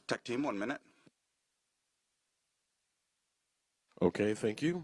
Tech team, 1 minute. Okay, thank you.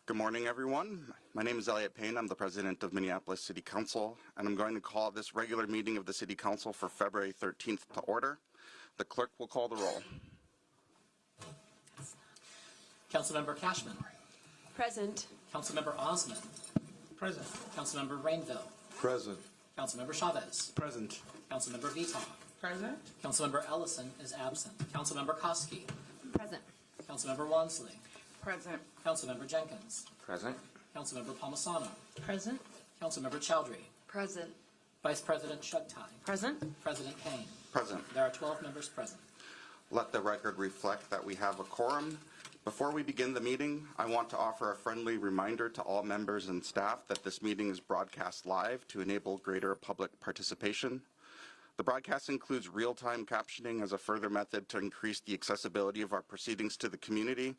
Good morning, everyone. My name is Elliot Payne. I'm the president of Minneapolis City Council, and I'm going to call this regular meeting of the City Council for February 13th to order. The clerk will call the roll. Councilmember Cashman. Present. Councilmember Osman. Present. Councilmember Rainville. Present. Councilmember Chavez. Present. Councilmember Vitaw. Present. Councilmember Ellison is absent. Councilmember Koski. Present. Councilmember Wansley. Present. Councilmember Jenkins. Present. Councilmember Palmisano. Present. Councilmember Chowdhury. Present. Vice President Shugtai. Present. President Payne. Present. There are 12 members present. Let the record reflect that we have a quorum. Before we begin the meeting, I want to offer a friendly reminder to all members and staff that this meeting is broadcast live to enable greater public participation. The broadcast includes real-time captioning as a further method to increase the accessibility of our proceedings to the community.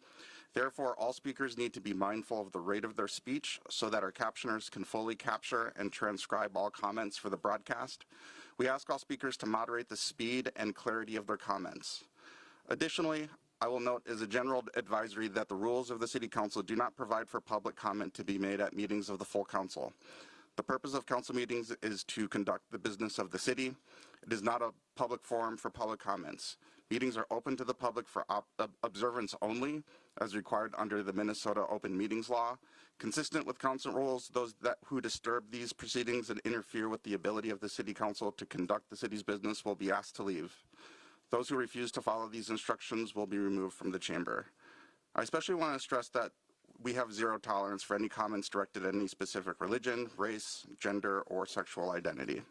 Therefore, all speakers need to be mindful of the rate of their speech so that our captioners can fully capture and transcribe all comments for the broadcast. We ask all speakers to moderate the speed and clarity of their comments. Additionally, I will note as a general advisory that the rules of the City Council do not provide for public comment to be made at meetings of the full council. The purpose of council meetings is to conduct the business of the city. It is not a public forum for public comments. Meetings are open to the public for observance only, as required under the Minnesota Open Meetings Law. Consistent with council rules, those who disturb these proceedings and interfere with the ability of the City Council to conduct the city's business will be asked to leave. Those who refuse to follow these instructions will be removed from the chamber. I especially want to stress that we have zero tolerance for any comments directed at any specific religion, race, gender, or sexual identity.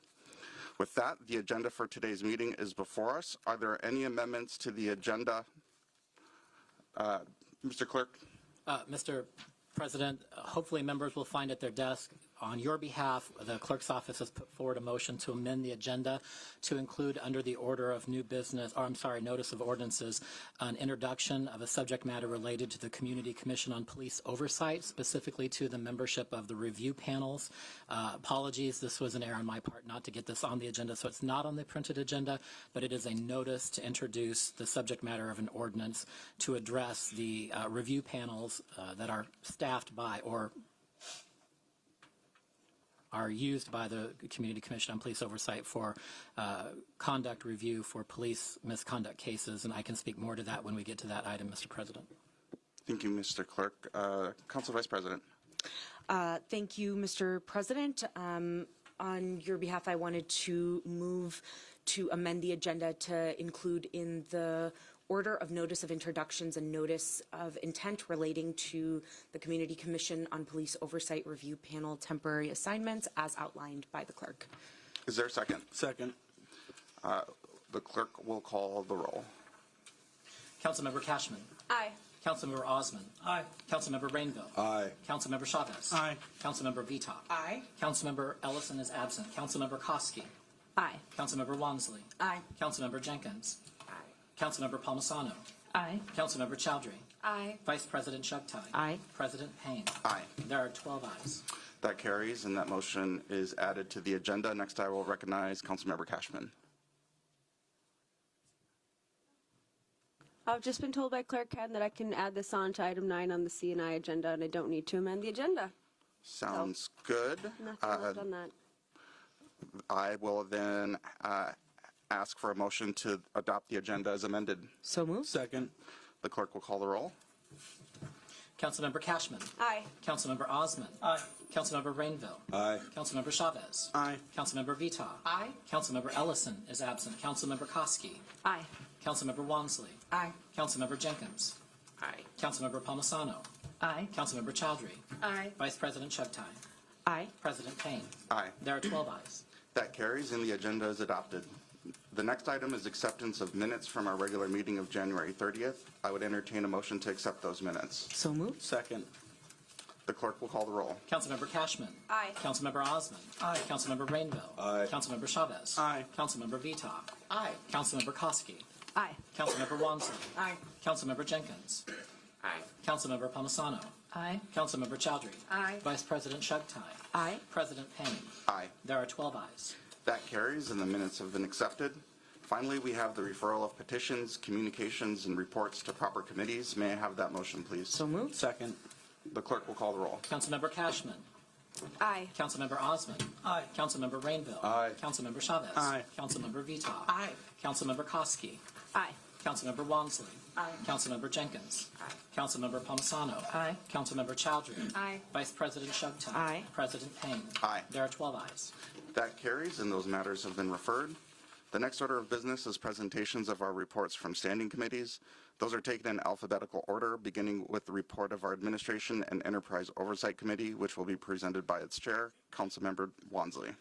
With that, the agenda for today's meeting is before us. Are there any amendments to the agenda? Mr. Clerk? Mr. President, hopefully members will find at their desk. On your behalf, the clerk's office has put forward a motion to amend the agenda to include under the order of new business, or I'm sorry, notice of ordinances, an introduction of a subject matter related to the Community Commission on Police Oversight, specifically to the membership of the review panels. Apologies, this was an error on my part not to get this on the agenda, so it's not on the printed agenda, but it is a notice to introduce the subject matter of an ordinance to address the review panels that are staffed by or are used by the Community Commission on Police Oversight for conduct review for police misconduct cases, and I can speak more to that when we get to that item, Mr. President. Thank you, Mr. Clerk. Council Vice President. Thank you, Mr. President. On your behalf, I wanted to move to amend the agenda to include in the order of notice of introductions and notice of intent relating to the Community Commission on Police Oversight Review Panel temporary assignments as outlined by the clerk. Is there a second? Second. The clerk will call the roll. Councilmember Cashman. Aye. Councilmember Osman. Aye. Councilmember Rainville. Aye. Councilmember Chavez. Aye. Councilmember Vitaw. Aye. Councilmember Ellison is absent. Councilmember Koski. Aye. Councilmember Wansley. Aye. Councilmember Jenkins. Aye. Councilmember Palmisano. Aye. Councilmember Chowdhury. Aye. Vice President Shugtai. Aye. President Payne. Aye. There are 12 ayes. That carries, and that motion is added to the agenda. Next, I will recognize Councilmember Cashman. I've just been told by Clerk Ken that I can add this on to item 9 on the C&I agenda, and I don't need to amend the agenda. Sounds good. Nothing left on that. I will then ask for a motion to adopt the agenda as amended. So moved. Second. The clerk will call the roll. Councilmember Cashman. Aye. Councilmember Osman. Aye. Councilmember Rainville. Aye. Councilmember Chavez. Aye. Councilmember Vita. Aye. Councilmember Ellison is absent. Councilmember Koski. Aye. Councilmember Wansley. Aye. Councilmember Jenkins. Aye. Councilmember Palmisano. Aye. Councilmember Chowdhury. Aye. Vice President Chugtai. Aye. President Payne. Aye. There are 12 ayes. That carries and the agenda is adopted. The next item is acceptance of minutes from our regular meeting of January 30th. I would entertain a motion to accept those minutes. So moved. Second. The clerk will call the roll. Councilmember Cashman. Aye. Councilmember Osman. Aye. Councilmember Rainville. Aye. Councilmember Chavez. Aye. Councilmember Vita. Aye. Councilmember Koski. Aye. Councilmember Wansley. Aye. Councilmember Jenkins. Aye. Councilmember Palmisano. Aye. Councilmember Chowdhury. Aye. Vice President Chugtai. Aye. President Payne. Aye. There are 12 ayes. That carries and the minutes have been accepted. Finally, we have the referral of petitions, communications, and reports to proper committees. May I have that motion, please? So moved. Second. The clerk will call the roll. Councilmember Cashman. Aye. Councilmember Osman. Aye. Councilmember Rainville. Aye. Councilmember Chavez. Aye. Councilmember Vita. Aye. Councilmember Koski. Aye. Councilmember Wansley. Aye. Councilmember Jenkins. Aye. Councilmember Palmisano. Aye. Councilmember Chowdhury. Aye. Vice President Chugtai. Aye. President Payne. Aye. There are 12 ayes. That carries and those matters have been referred. The next order of business is presentations of our reports from standing committees. Those are taken in alphabetical order, beginning with the report of our Administration and Enterprise Oversight Committee, which will be presented by its chair, Councilmember Wansley.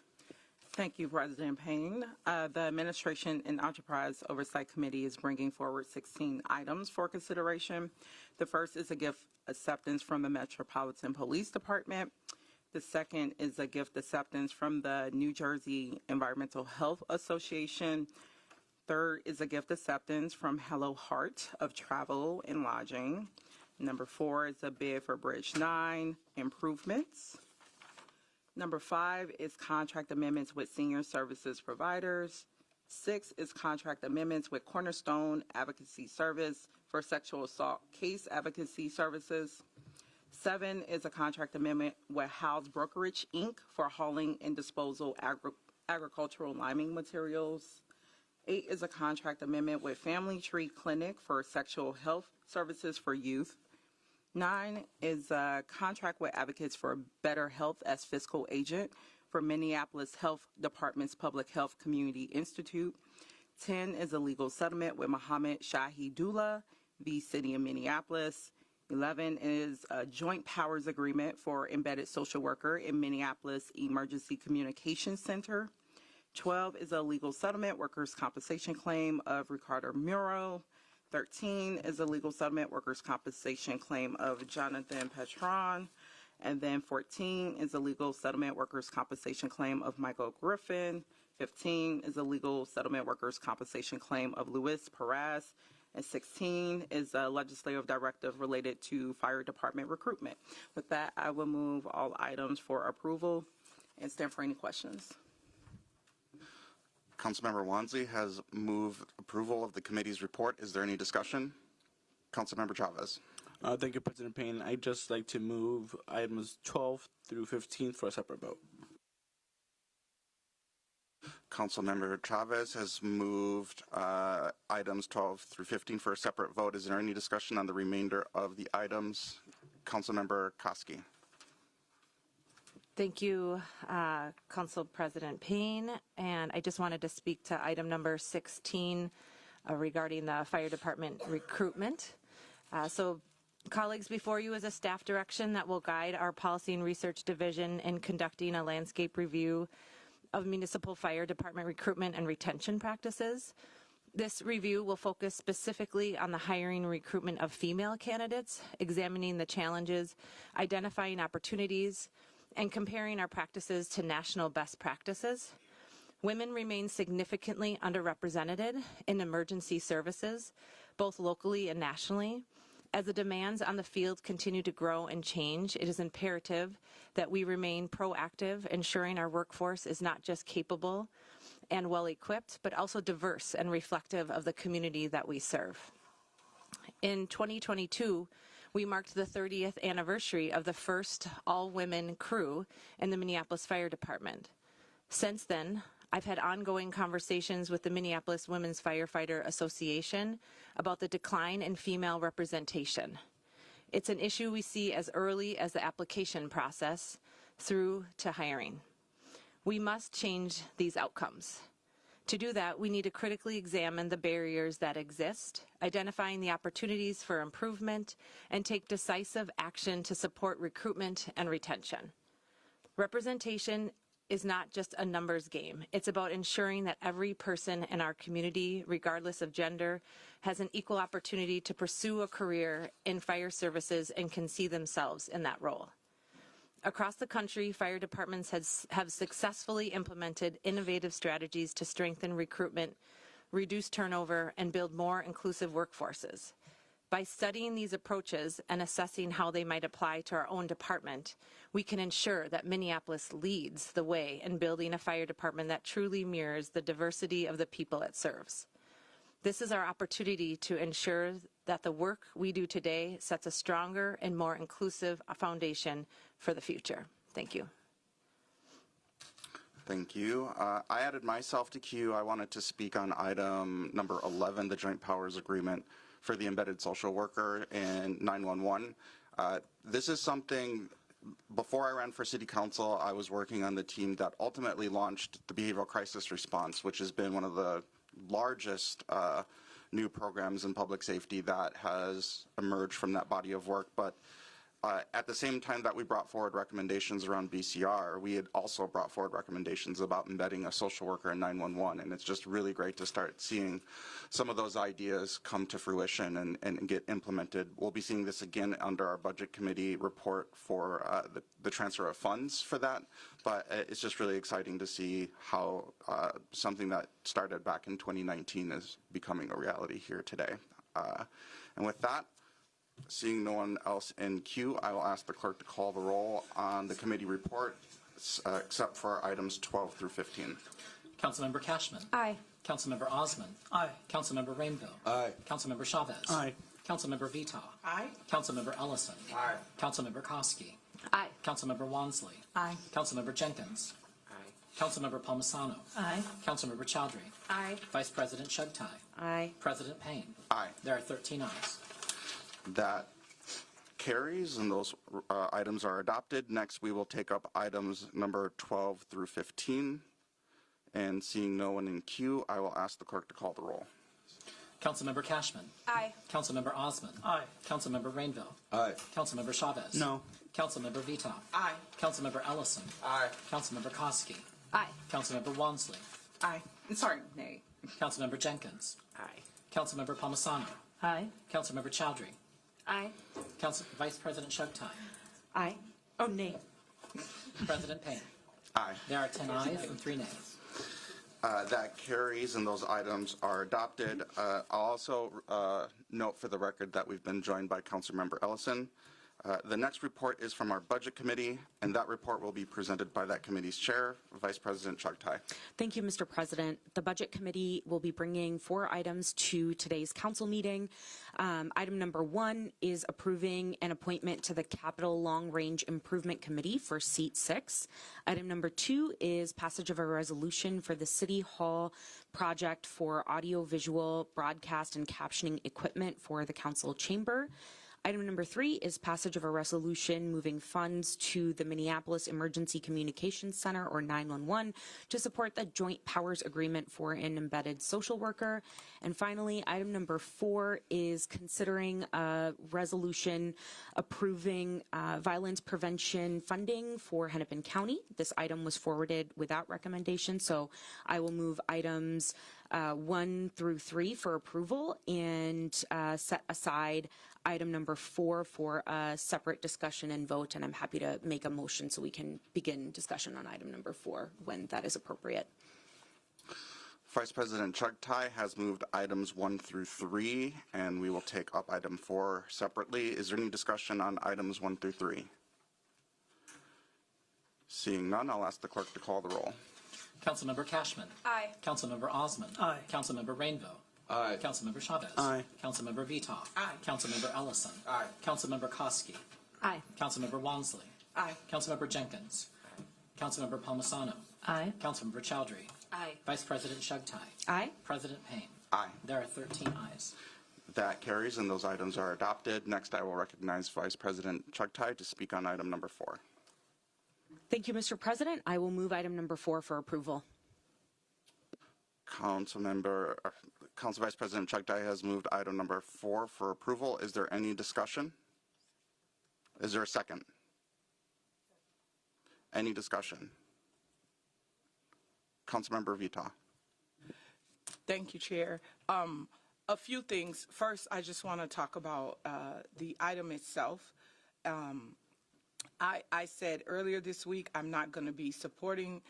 Thank you, President Payne. The Administration and Enterprise Oversight Committee is bringing forward 16 items for consideration. The first is a gift acceptance from the Metropolitan Police Department. The second is a gift acceptance from the New Jersey Environmental Health Association. Third is a gift acceptance from Hello Heart of Travel and Lodging. Number 4 is a bid for Bridge 9 improvements. Number 5 is contract amendments with senior services providers. 6 is contract amendments with Cornerstone Advocacy Service for sexual assault case advocacy services. 7 is a contract amendment with House Brokerage, Inc. for hauling and disposal agricultural liming materials. 8 is a contract amendment with Family Tree Clinic for sexual health services for youth. 9 is a contract with Advocates for Better Health as fiscal agent for Minneapolis Health Department's Public Health Community Institute. 10 is a legal settlement with Mohammed Shahidullah v. City of Minneapolis. 11 is a joint powers agreement for embedded social worker in Minneapolis Emergency Communications Center. 12 is a legal settlement workers' compensation claim of Ricardo Muro. 13 is a legal settlement workers' compensation claim of Jonathan Petron. And then 14 is a legal settlement workers' compensation claim of Michael Griffin. 15 is a legal settlement workers' compensation claim of Luis Perez. And 16 is a legislative directive related to fire department recruitment. With that, I will move all items for approval and stand for any questions. Councilmember Wansley has moved approval of the committee's report. Is there any discussion? Councilmember Chavez. Thank you, President Payne. I'd just like to move items 12 through 15 for a separate vote. Councilmember Chavez has moved items 12 through 15 for a separate vote. Is there any discussion on the remainder of the items? Councilmember Koski. Thank you, Council President Payne. And I just wanted to speak to item number 16 regarding the fire department recruitment. So colleagues, before you is a staff direction that will guide our policy and research division in conducting a landscape review of municipal fire department recruitment and retention practices. This review will focus specifically on the hiring and recruitment of female candidates, examining the challenges, identifying opportunities, and comparing our practices to national best practices. Women remain significantly underrepresented in emergency services, both locally and nationally. As the demands on the field continue to grow and change, it is imperative that we remain proactive, ensuring our workforce is not just capable and well-equipped, but also diverse and reflective of the community that we serve. In 2022, we marked the 30th anniversary of the first all-women crew in the Minneapolis Fire Department. Since then, I've had ongoing conversations with the Minneapolis Women's Firefighter Association about the decline in female representation. It's an issue we see as early as the application process through to hiring. We must change these outcomes. To do that, we need to critically examine the barriers that exist, identifying the opportunities for improvement, and take decisive action to support recruitment and retention. Representation is not just a numbers game. It's about ensuring that every person in our community, regardless of gender, has an equal opportunity to pursue a career in fire services and can see themselves in that role. Across the country, fire departments have successfully implemented innovative strategies to strengthen recruitment, reduce turnover, and build more inclusive workforces. By studying these approaches and assessing how they might apply to our own department, we can ensure that Minneapolis leads the way in building a fire department that truly mirrors the diversity of the people it serves. This is our opportunity to ensure that the work we do today sets a stronger and more inclusive foundation for the future. Thank you. Thank you. I added myself to queue. I wanted to speak on item number 11, the Joint Powers Agreement for the embedded social worker in 911. This is something, before I ran for City Council, I was working on the team that ultimately launched the Behavioral Crisis Response, which has been one of the largest new programs in public safety that has emerged from that body of work. But at the same time that we brought forward recommendations around BCR, we had also brought forward recommendations about embedding a social worker in 911, and it's just really great to start seeing some of those ideas come to fruition and get implemented. We'll be seeing this again under our Budget Committee report for the transfer of funds for that, but it's just really exciting to see how something that started back in 2019 is becoming a reality here today. And with that, seeing no one else in queue, I will ask the clerk to call the roll on the committee report, except for items 12 through 15. Councilmember Cashman. Aye. Councilmember Osman. Aye. Councilmember Rainville. Aye. Councilmember Chavez. Aye. Councilmember Vita. Aye. Councilmember Ellison. Aye. Councilmember Koski. Aye. Councilmember Wansley. Aye. Councilmember Jenkins. Aye. Councilmember Palmisano. Aye. Councilmember Chowdhury. Aye. Vice President Chugtai. Aye. President Payne. Aye. There are 13 ayes. That carries, and those items are adopted. Next, we will take up items number 12 through 15. And seeing no one in queue, I will ask the clerk to call the roll. Councilmember Cashman. Aye. Councilmember Osman. Aye. Councilmember Rainville. Aye. Councilmember Chavez. No. Councilmember Vita. Aye. Councilmember Ellison. Aye. Councilmember Koski. Aye. Councilmember Wansley. Aye. Sorry, nay. Councilmember Jenkins. Aye. Councilmember Palmisano. Aye. Councilmember Chowdhury. Aye. Vice President Chugtai. Aye. Oh, nay. President Payne. Aye. There are 10 ayes and 3 nays. That carries, and those items are adopted. I'll also note for the record that we've been joined by Councilmember Ellison. The next report is from our Budget Committee, and that report will be presented by that committee's chair, Vice President Chugtai. Thank you, Mr. President. The Budget Committee will be bringing 4 items to today's council meeting. Item number 1 is approving an appointment to the Capital Long Range Improvement Committee for Seat 6. Item number 2 is passage of a resolution for the City Hall project for audiovisual broadcast and captioning equipment for the council chamber. Item number 3 is passage of a resolution moving funds to the Minneapolis Emergency Communications Center, or 911, to support the Joint Powers Agreement for an embedded social worker. And finally, item number 4 is considering a resolution approving violence prevention funding for Hennepin County. This item was forwarded without recommendation, so I will move items 1 through 3 for approval and set aside item number 4 for a separate discussion and vote, and I'm happy to make a motion so we can begin discussion on item number 4 when that is appropriate. Vice President Chugtai has moved items 1 through 3, and we will take up item 4 separately. Is there any discussion on items 1 through 3? Seeing none, I'll ask the clerk to call the roll. Councilmember Cashman. Aye. Councilmember Osman. Aye. Councilmember Rainville. Aye. Councilmember Chavez. Aye. Councilmember Vita. Aye. Councilmember Ellison. Aye. Councilmember Koski. Aye. Councilmember Wansley. Aye. Councilmember Jenkins. Councilmember Palmisano. Aye. Councilmember Chowdhury. Aye. Vice President Chugtai. Aye. President Payne. Aye. There are 13 ayes. That carries, and those items are adopted. Next, I will recognize Vice President Chugtai to speak on item number 4. Thank you, Mr. President. I will move item number 4 for approval. Council Vice President Chugtai has moved item number 4 for approval. Is there any discussion? Is there a second? Any discussion? Councilmember Vita. Thank you, Chair. A few things. First, I just want to talk about the item itself. I said earlier this week I'm not going to be supporting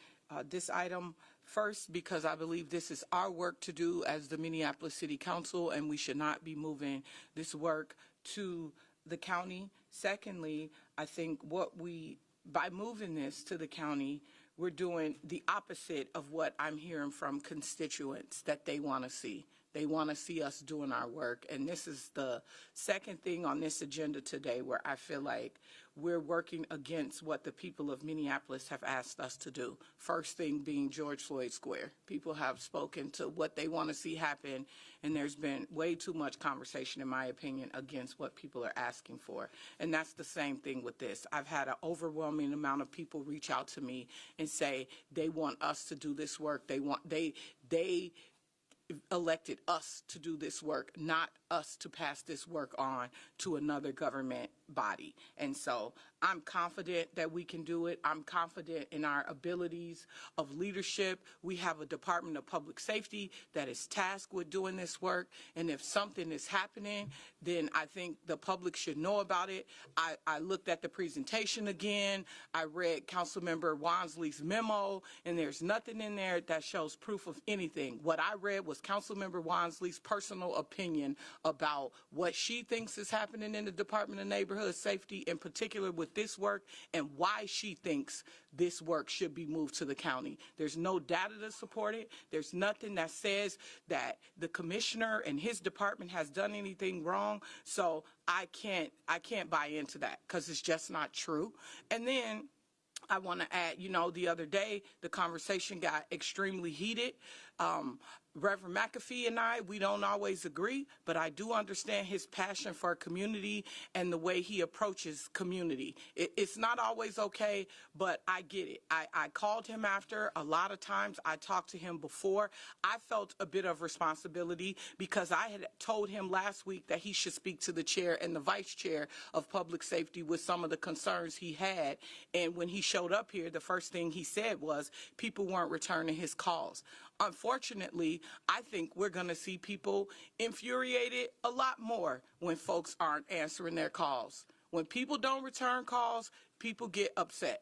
this item. First, because I believe this is our work to do as the Minneapolis City Council, and we should not be moving this work to the county. Secondly, I think by moving this to the county, we're doing the opposite of what I'm hearing from constituents that they want to see. They want to see us doing our work. And this is the second thing on this agenda today where I feel like we're working against what the people of Minneapolis have asked us to do. First thing being George Floyd Square. People have spoken to what they want to see happen, and there's been way too much conversation, in my opinion, against what people are asking for. And that's the same thing with this. I've had an overwhelming amount of people reach out to me and say they want us to do this work. They elected us to do this work, not us to pass this work on to another government body. And so I'm confident that we can do it. I'm confident in our abilities of leadership. We have a Department of Public Safety that is tasked with doing this work. And if something is happening, then I think the public should know about it. I looked at the presentation again. I read Councilmember Wansley's memo, and there's nothing in there that shows proof of anything. What I read was Councilmember Wansley's personal opinion about what she thinks is happening in the Department of Neighborhood Safety, in particular with this work, and why she thinks this work should be moved to the county. There's no data to support it. There's nothing that says that the commissioner and his department has done anything wrong. So I can't buy into that because it's just not true. And then I want to add, the other day, the conversation got extremely heated. Reverend McAfee and we don't always agree, but I do understand his passion for community and the way he approaches community. It's not always okay, but I get it. I called him after a lot of times. I talked to him before. I felt a bit of responsibility because I had told him last week that he should speak to the chair and the vice chair of public safety with some of the concerns he had. And when he showed up here, the first thing he said was people weren't returning his calls. Unfortunately, I think we're going to see people infuriated a lot more when folks aren't answering their calls. When people don't return calls, people get upset.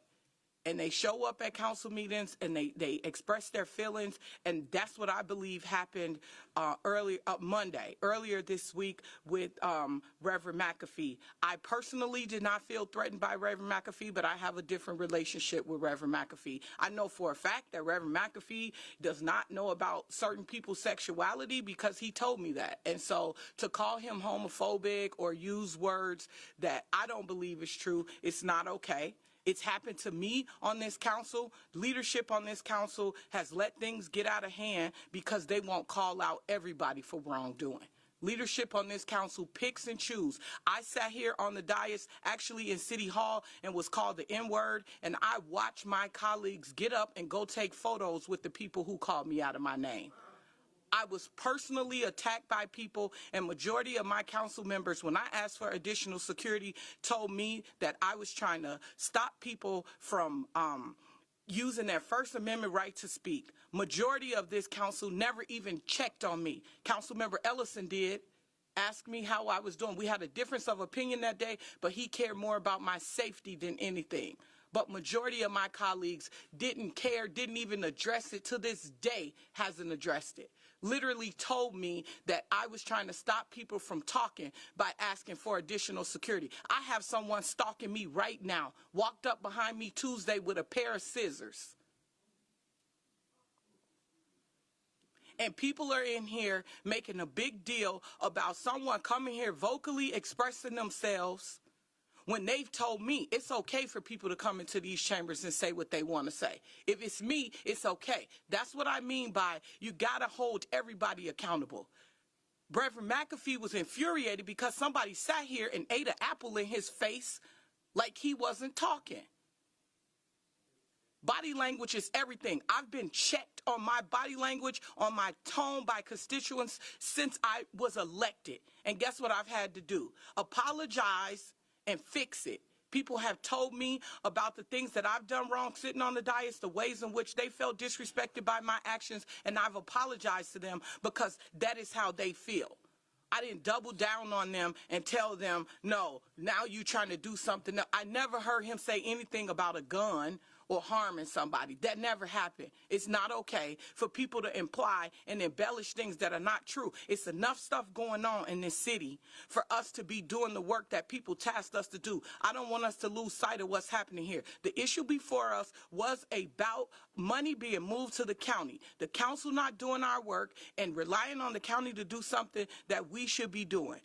And they show up at council meetings and they express their feelings. And that's what I believe happened earlier this week with Reverend McAfee. I personally did not feel threatened by Reverend McAfee, but I have a different relationship with Reverend McAfee. I know for a fact that Reverend McAfee does not know about certain people's sexuality because he told me that. And so to call him homophobic or use words that I don't believe is true, it's not okay. It's happened to me on this council. Leadership on this council has let things get out of hand because they won't call out everybody for wrongdoing. Leadership on this council picks and chooses. I sat here on the dais, actually in City Hall, and was called the N-word, and I watched my colleagues get up and go take photos with the people who called me out of my name. I was personally attacked by people, and majority of my council members, when I asked for additional security, told me that I was trying to stop people from using their First Amendment right to speak. Majority of this council never even checked on me. Councilmember Ellison did. Asked me how I was doing. We had a difference of opinion that day, but he cared more about my safety than anything. But majority of my colleagues didn't care, didn't even address it. To this day, hasn't addressed it. Literally told me that I was trying to stop people from talking by asking for additional security. I have someone stalking me right now, walked up behind me Tuesday with a pair of scissors. And people are in here making a big deal about someone coming here vocally expressing themselves when they've told me it's okay for people to come into these chambers and say what they want to say. If it's me, it's okay. That's what I mean by you got to hold everybody accountable. Reverend McAfee was infuriated because somebody sat here and ate an apple in his face like he wasn't talking. Body language is everything. I've been checked on my body language, on my tone by constituents since I was elected. And guess what I've had to do? Apologize and fix it. People have told me about the things that I've done wrong sitting on the dais, the ways in which they felt disrespected by my actions, and I've apologized to them because that is how they feel. I didn't double down on them and tell them, no, now you're trying to do something. I never heard him say anything about a gun or harming somebody. That never happened. It's not okay for people to imply and embellish things that are not true. It's enough stuff going on in this city for us to be doing the work that people tasked us to do. I don't want us to lose sight of what's happening here. The issue before us was about money being moved to the county. The council not doing our work and relying on the county to do something that we should be doing.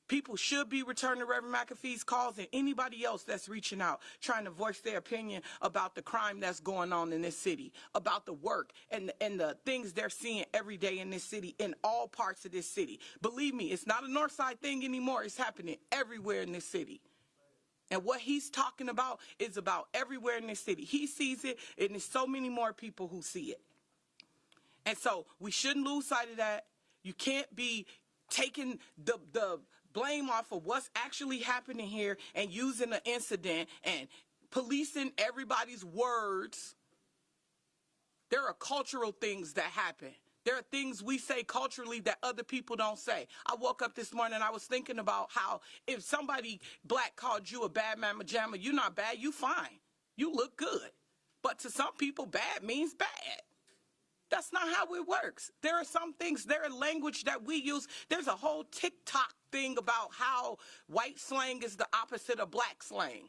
People should be returning Reverend McAfee's calls and anybody else that's reaching out, trying to voice their opinion about the crime that's going on in this city, about the work and the things they're seeing every day in this city, in all parts of this city. Believe me, it's not a north side thing anymore. It's happening everywhere in this city. And what he's talking about is about everywhere in this city. He sees it, and there's so many more people who see it. And so we shouldn't lose sight of that. You can't be taking the blame off of what's actually happening here and using the incident and policing everybody's words. There are cultural things that happen. There are things we say culturally that other people don't say. I woke up this morning and I was thinking about how if somebody black called you a bad mamma jamma, you're not bad, you fine. You look good. But to some people, bad means bad. That's not how it works. There are some things, there are language that we use. There's a whole TikTok thing about how white slang is the opposite of black slang.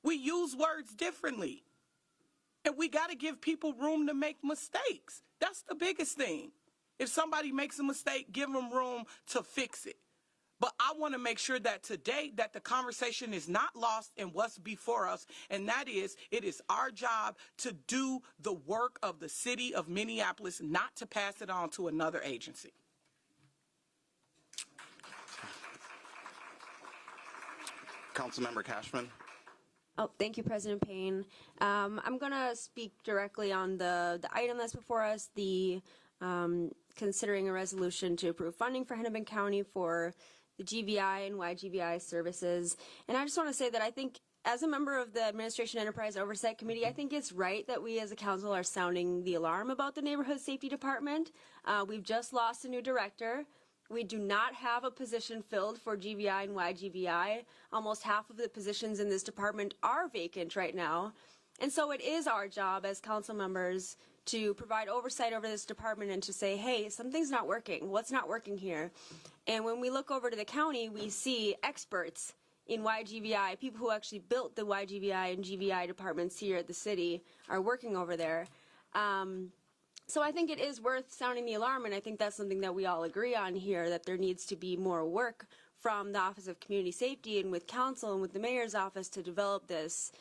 We use words differently. And we got to give people room to make mistakes. That's the biggest thing. If somebody makes a mistake, give them room to fix it. But I want to make sure that today that the conversation is not lost in what's before us, and that is, it is our job to do the work of the city of Minneapolis, not to pass it on to another agency. Councilmember Cashman. Oh, thank you, President Payne. I'm going to speak directly on the item that's before us, the considering a resolution to approve funding for Hennepin County for the GVI and YGVI services. And I just want to say that I think as a member of the Administration Enterprise Oversight Committee, I think it's right that we as a council are sounding the alarm about the Neighborhood Safety Department. We've just lost a new director. We do not have a position filled for GVI and YGVI. Almost half of the positions in this department are vacant right now. And so it is our job as council members to provide oversight over this department and to say, hey, something's not working. What's not working here? And when we look over to the county, we see experts in YGVI, people who actually built the YGVI and GVI departments here at the city are working over there. So I think it is worth sounding the alarm, and I think that's something that we all agree on here, that there needs to be more work from the Office of Community Safety and with council and with the mayor's office to develop this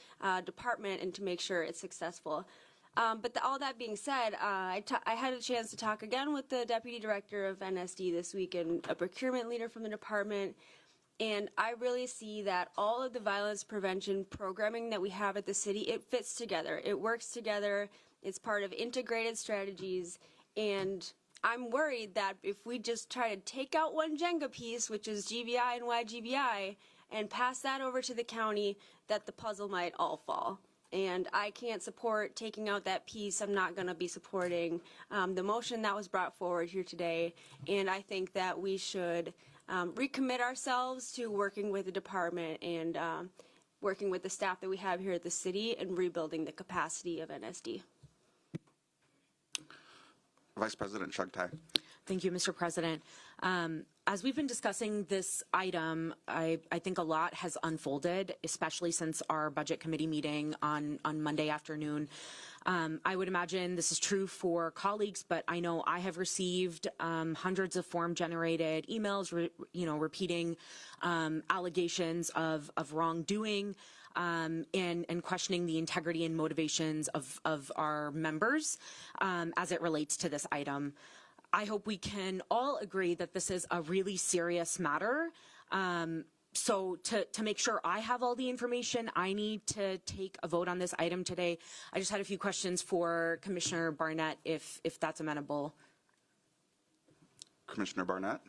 department and to make sure it's successful. But all that being said, I had a chance to talk again with the deputy director of NSD this week and a procurement leader from the department. And I really see that all of the violence prevention programming that we have at the city, it fits together. It works together. It's part of integrated strategies. And I'm worried that if we just try to take out one Jenga piece, which is GVI and YGVI, and pass that over to the county, that the puzzle might all fall. And I can't support taking out that piece. I'm not going to be supporting the motion that was brought forward here today. And I think that we should recommit ourselves to working with the department and working with the staff that we have here at the city and rebuilding the capacity of NSD. Vice President Shugtai. Thank you, Mr. President. As we've been discussing this item, I think a lot has unfolded, especially since our Budget Committee meeting on Monday afternoon. I would imagine this is true for colleagues, but I know I have received hundreds of form-generated emails, repeating allegations of wrongdoing and questioning the integrity and motivations of our members as it relates to this item. I hope we can all agree that this is a really serious matter. So to make sure I have all the information I need to take a vote on this item today, I just had a few questions for Commissioner Barnett, if that's amenable. Commissioner Barnett?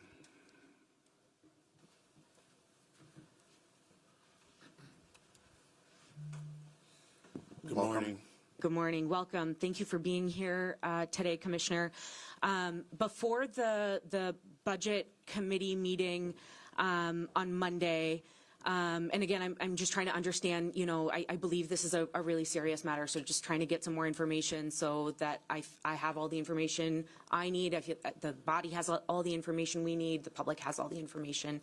Good morning. Good morning. Welcome. Thank you for being here today, Commissioner. Before the Budget Committee meeting on Monday, and again, I'm just trying to understand, you know, I believe this is a really serious matter, so just trying to get some more information so that I have all the information I need. I feel the body has all the information we need, the public has all the information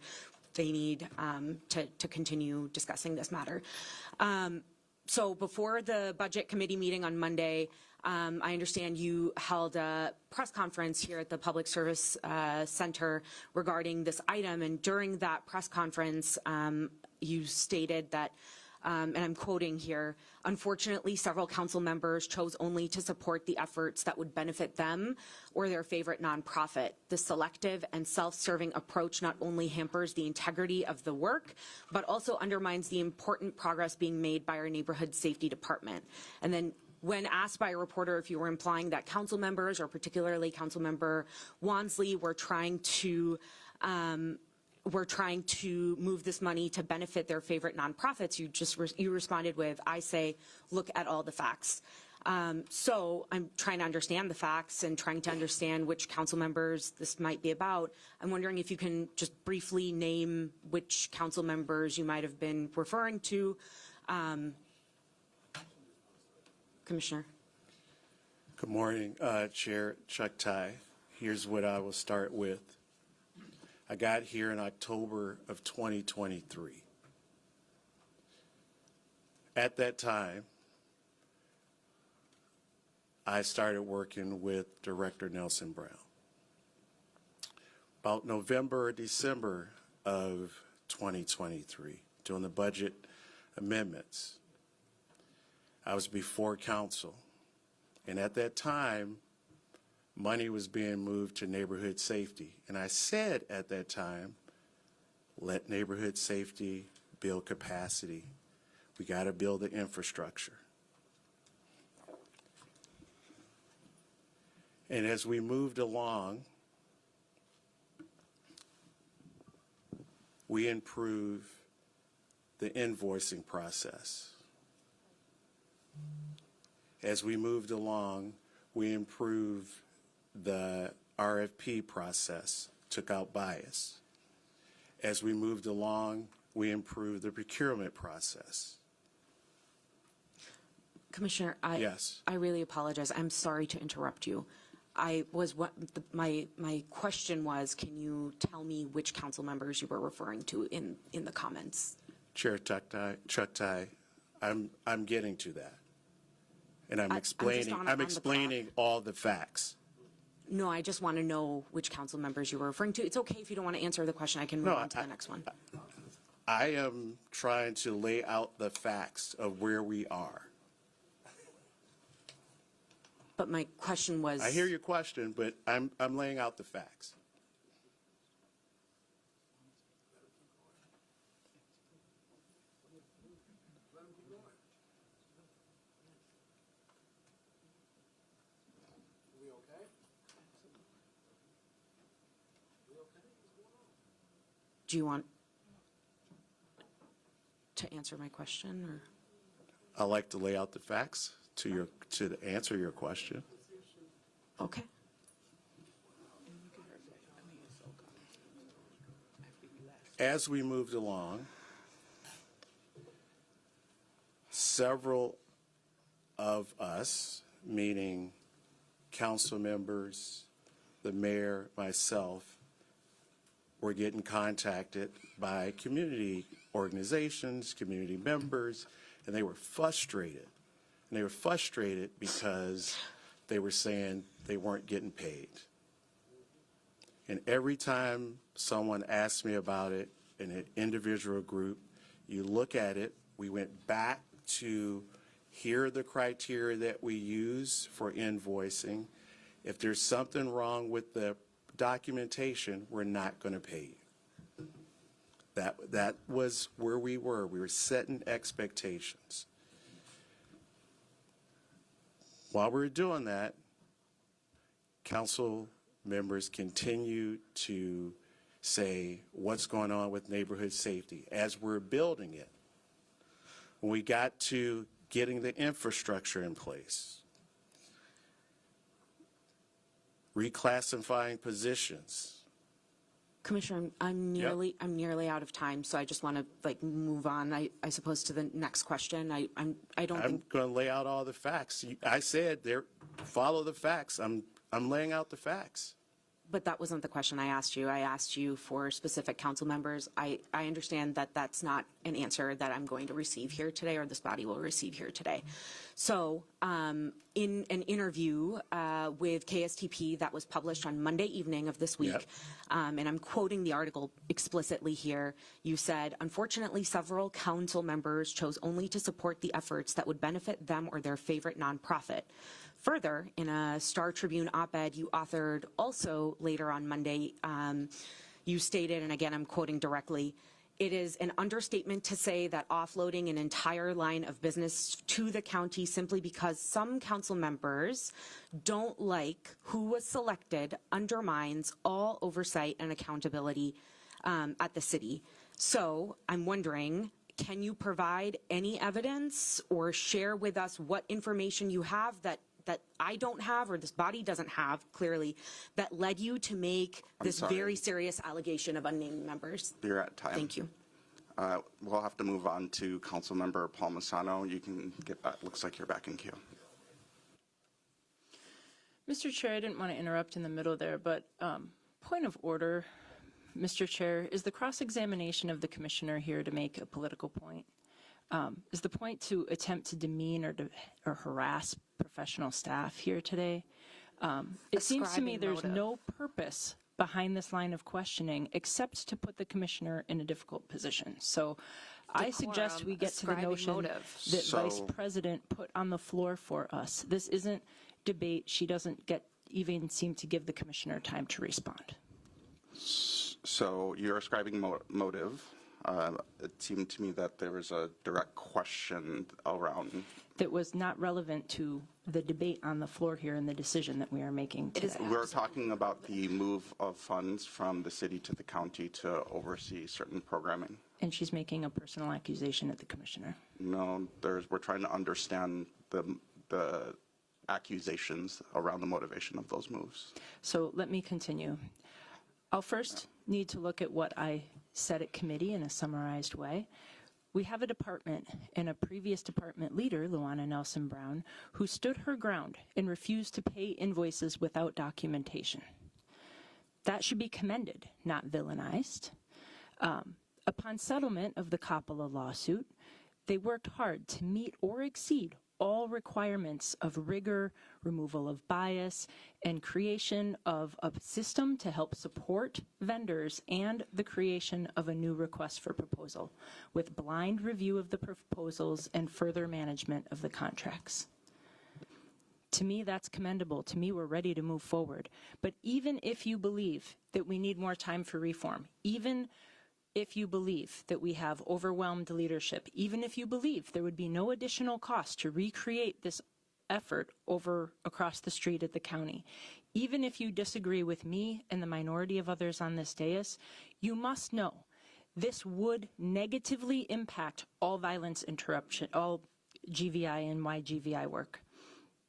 they need to continue discussing this matter. So before the Budget Committee meeting on Monday, I understand you held a press conference here at the Public Service Center regarding this item, and during that press conference, you stated that, and I'm quoting here, unfortunately, several council members chose only to support the efforts that would benefit them or their favorite nonprofit. The selective and self-serving approach not only hampers the integrity of the work, but also undermines the important progress being made by our neighborhood safety department. And then when asked by a reporter if you were implying that council members, or particularly Councilmember Wansley, were trying to move this money to benefit their favorite nonprofits, you responded with, I say, look at all the facts. So I'm trying to understand the facts and trying to understand which council members this might be about. I'm wondering if you can just briefly name which council members you might have been referring to. Commissioner. Good morning, Chair Chuck Ty. Here's what I will start with. I got here in October of 2023. At that time, I started working with Director Nelson Brown. About November or December of 2023, doing the budget amendments, I was before council, and at that time, money was being moved to neighborhood safety. And I said at that time, let neighborhood safety build capacity. We got to build the infrastructure. And as we moved along, we improved the invoicing process. As we moved along, we improved the RFP process, took out bias. As we moved along, we improved the procurement process. Commissioner, Yes. I really apologize. I'm sorry to interrupt you. My question was, can you tell me which council members you were referring to in the comments? Chair Chuck Ty, I'm getting to that. And I'm explaining all the facts. No, I just want to know which council members you were referring to. It's okay if you don't want to answer the question. I can move on to the next one. I am trying to lay out the facts of where we are. But my question was... I hear your question, but I'm laying out the facts. Do you want to answer my question, or? I like to lay out the facts to answer your question. Okay. As we moved along, several of us, meaning council members, the mayor, myself, were getting contacted by community organizations, community members, and they were frustrated. And they were frustrated because they were saying they weren't getting paid. And every time someone asked me about it in an individual group, you look at it, we went back to here are the criteria that we use for invoicing. If there's something wrong with the documentation, we're not going to pay you. That was where we were. We were setting expectations. While we were doing that, council members continue to say what's going on with neighborhood safety as we're building it. When we got to getting the infrastructure in place, reclassifying positions. Commissioner, I'm nearly out of time, so I just want to move on. I suppose to the next question. I don't. I'm going to lay out all the facts. I said there, follow the facts. I'm laying out the facts. But that wasn't the question I asked you. I asked you for specific council members. I understand that that's not an answer that I'm going to receive here today or this body will receive here today. So in an interview with KSTP that was published on Monday evening of this week, Yep. And I'm quoting the article explicitly here, you said, unfortunately, several council members chose only to support the efforts that would benefit them or their favorite nonprofit. Further, in a Star Tribune op-ed you authored also later on Monday, you stated, and again I'm quoting directly, it is an understatement to say that offloading an entire line of business to the county simply because some council members don't like who was selected undermines all oversight and accountability at the city. So I'm wondering, can you provide any evidence or share with us what information you have that I don't have or this body doesn't have, clearly, that led you to make this very serious allegation of unnamed members? You're at time. Thank you. We'll have to move on to Councilmember Palmisano. You can get back. Looks like you're back in queue. Mr. Chair, I didn't want to interrupt in the middle there, but point of order, Mr. Chair, is the cross-examination of the commissioner here to make a political point? Is the point to attempt to demean or harass professional staff here today? It seems to me there's no purpose behind this line of questioning except to put the commissioner in a difficult position. So I suggest we get to the notion that Vice President put on the floor for us. This isn't debate. She doesn't even seem to give the commissioner time to respond. So you're ascribing motive. It seemed to me that there was a direct question around that was not relevant to the debate on the floor here and the decision that we are making today. We're talking about the move of funds from the city to the county to oversee certain programming. And she's making a personal accusation at the commissioner. No, we're trying to understand the accusations around the motivation of those moves. So let me continue. I'll first need to look at what I said at committee in a summarized way. We have a department and a previous department leader, Luana Nelson Brown, who stood her ground and refused to pay invoices without documentation. That should be commended, not villainized. Upon settlement of the Coppola lawsuit, they worked hard to meet or exceed all requirements of rigor, removal of bias, and creation of a system to help support vendors and the creation of a new request for proposal with blind review of the proposals and further management of the contracts. To me, that's commendable. To me, we're ready to move forward. But even if you believe that we need more time for reform, even if you believe that we have overwhelmed leadership, even if you believe there would be no additional cost to recreate this effort across the street at the county, even if you disagree with me and the minority of others on this dais, you must know this would negatively impact all violence interruption, all GVI and YGVI work.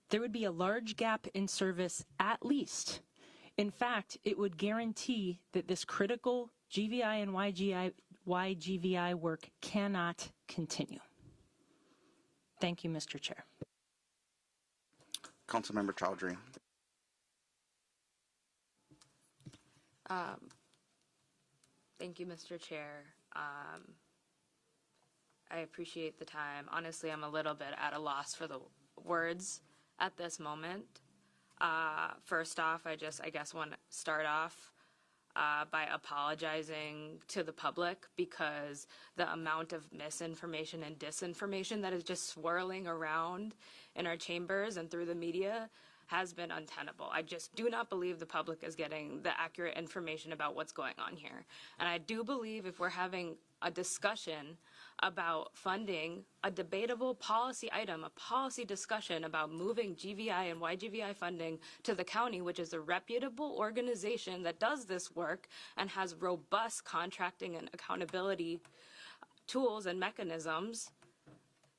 There would be a large gap in service at least. In fact, it would guarantee that this critical GVI and YGVI work cannot continue. Thank you, Mr. Chair. Councilmember Chowdhury. Thank you, Mr. Chair. I appreciate the time. Honestly, I'm a little bit at a loss for the words at this moment. First off, I guess want to start off by apologizing to the public because the amount of misinformation and disinformation that is just swirling around in our chambers and through the media has been untenable. I just do not believe the public is getting the accurate information about what's going on here. And I do believe if we're having a discussion about funding a debatable policy item, a policy discussion about moving GVI and YGVI funding to the county, which is a reputable organization that does this work and has robust contracting and accountability tools and mechanisms,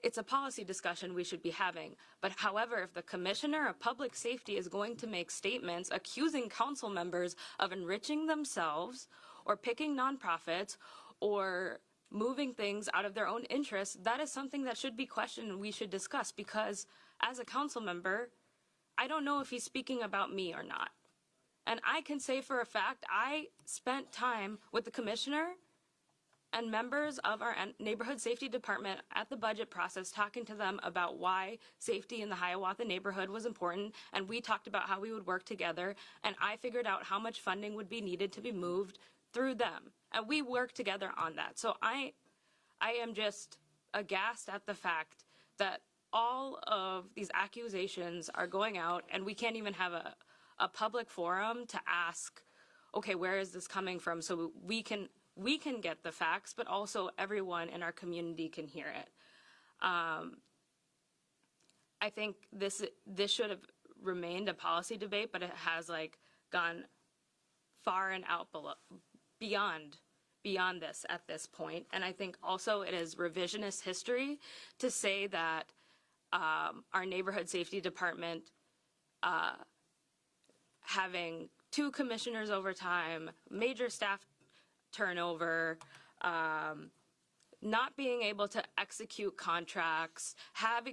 it's a policy discussion we should be having. But however, if the Commissioner of Public Safety is going to make statements accusing council members of enriching themselves or picking nonprofits or moving things out of their own interests, that is something that should be questioned and we should discuss, because as a council member, I don't know if he's speaking about me or not. And I can say for a fact, I spent time with the Commissioner and members of our neighborhood safety department at the budget process, talking to them about why safety in the Hiawatha neighborhood was important. And we talked about how we would work together. And I figured out how much funding would be needed to be moved through them. And we worked together on that. So I am just aghast at the fact that all of these accusations are going out and we can't even have a public forum to ask, okay, where is this coming from? So we can get the facts, but also everyone in our community can hear it. I think this should have remained a policy debate, but it has gone far and out beyond this at this point. And I think also it is revisionist history to say that our neighborhood safety department having 2 commissioners over time, major staff turnover, not being able to execute contracts,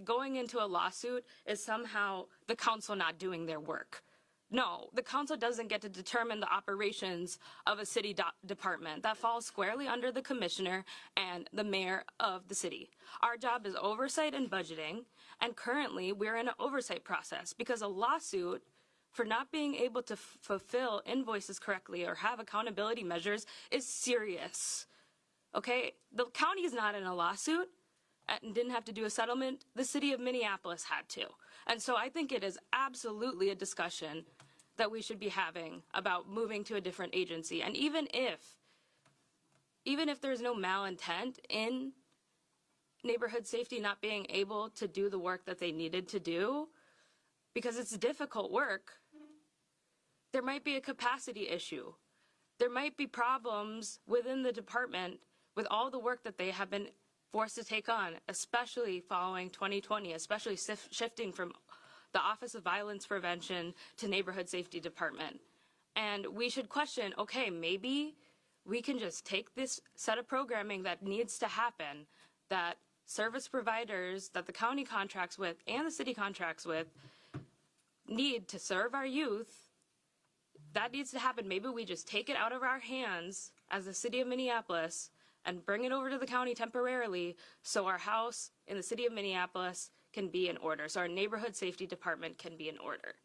going into a lawsuit is somehow the council not doing their work. No, the council doesn't get to determine the operations of a city department. That falls squarely under the commissioner and the mayor of the city. Our job is oversight and budgeting, and currently we're in an oversight process because a lawsuit for not being able to fulfill invoices correctly or have accountability measures is serious. Okay? The county is not in a lawsuit and didn't have to do a settlement. The city of Minneapolis had to. And so I think it is absolutely a discussion that we should be having about moving to a different agency. And even if there's no malintent in neighborhood safety not being able to do the work that they needed to do, because it's difficult work, there might be a capacity issue. There might be problems within the department with all the work that they have been forced to take on, especially following 2020, especially shifting from the Office of Violence Prevention to Neighborhood Safety Department. And we should question, okay, maybe we can just take this set of programming that needs to happen, that service providers that the county contracts with and the city contracts with need to serve our youth. That needs to happen. Maybe we just take it out of our hands as the city of Minneapolis and bring it over to the county temporarily so our house in the city of Minneapolis can be in order, so our neighborhood safety department can be in order.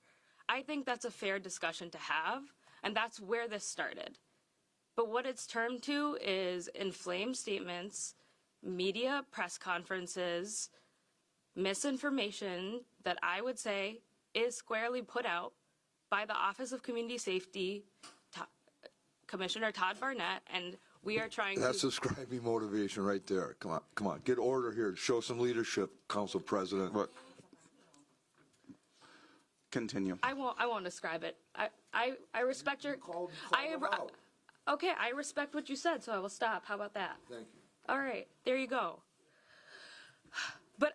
I think that's a fair discussion to have, and that's where this started. But what it's turned to is inflamed statements, media press conferences, misinformation that I would say is squarely put out by the Office of Community Safety, Commissioner Todd Barnett, and we are trying That's describing motivation right there. Come on. Get order here. Show some leadership, Council President. What? Continue. I won't describe it. I respect your. Okay, I respect what you said, so I will stop. How about that? Thank you. All right, there you go. But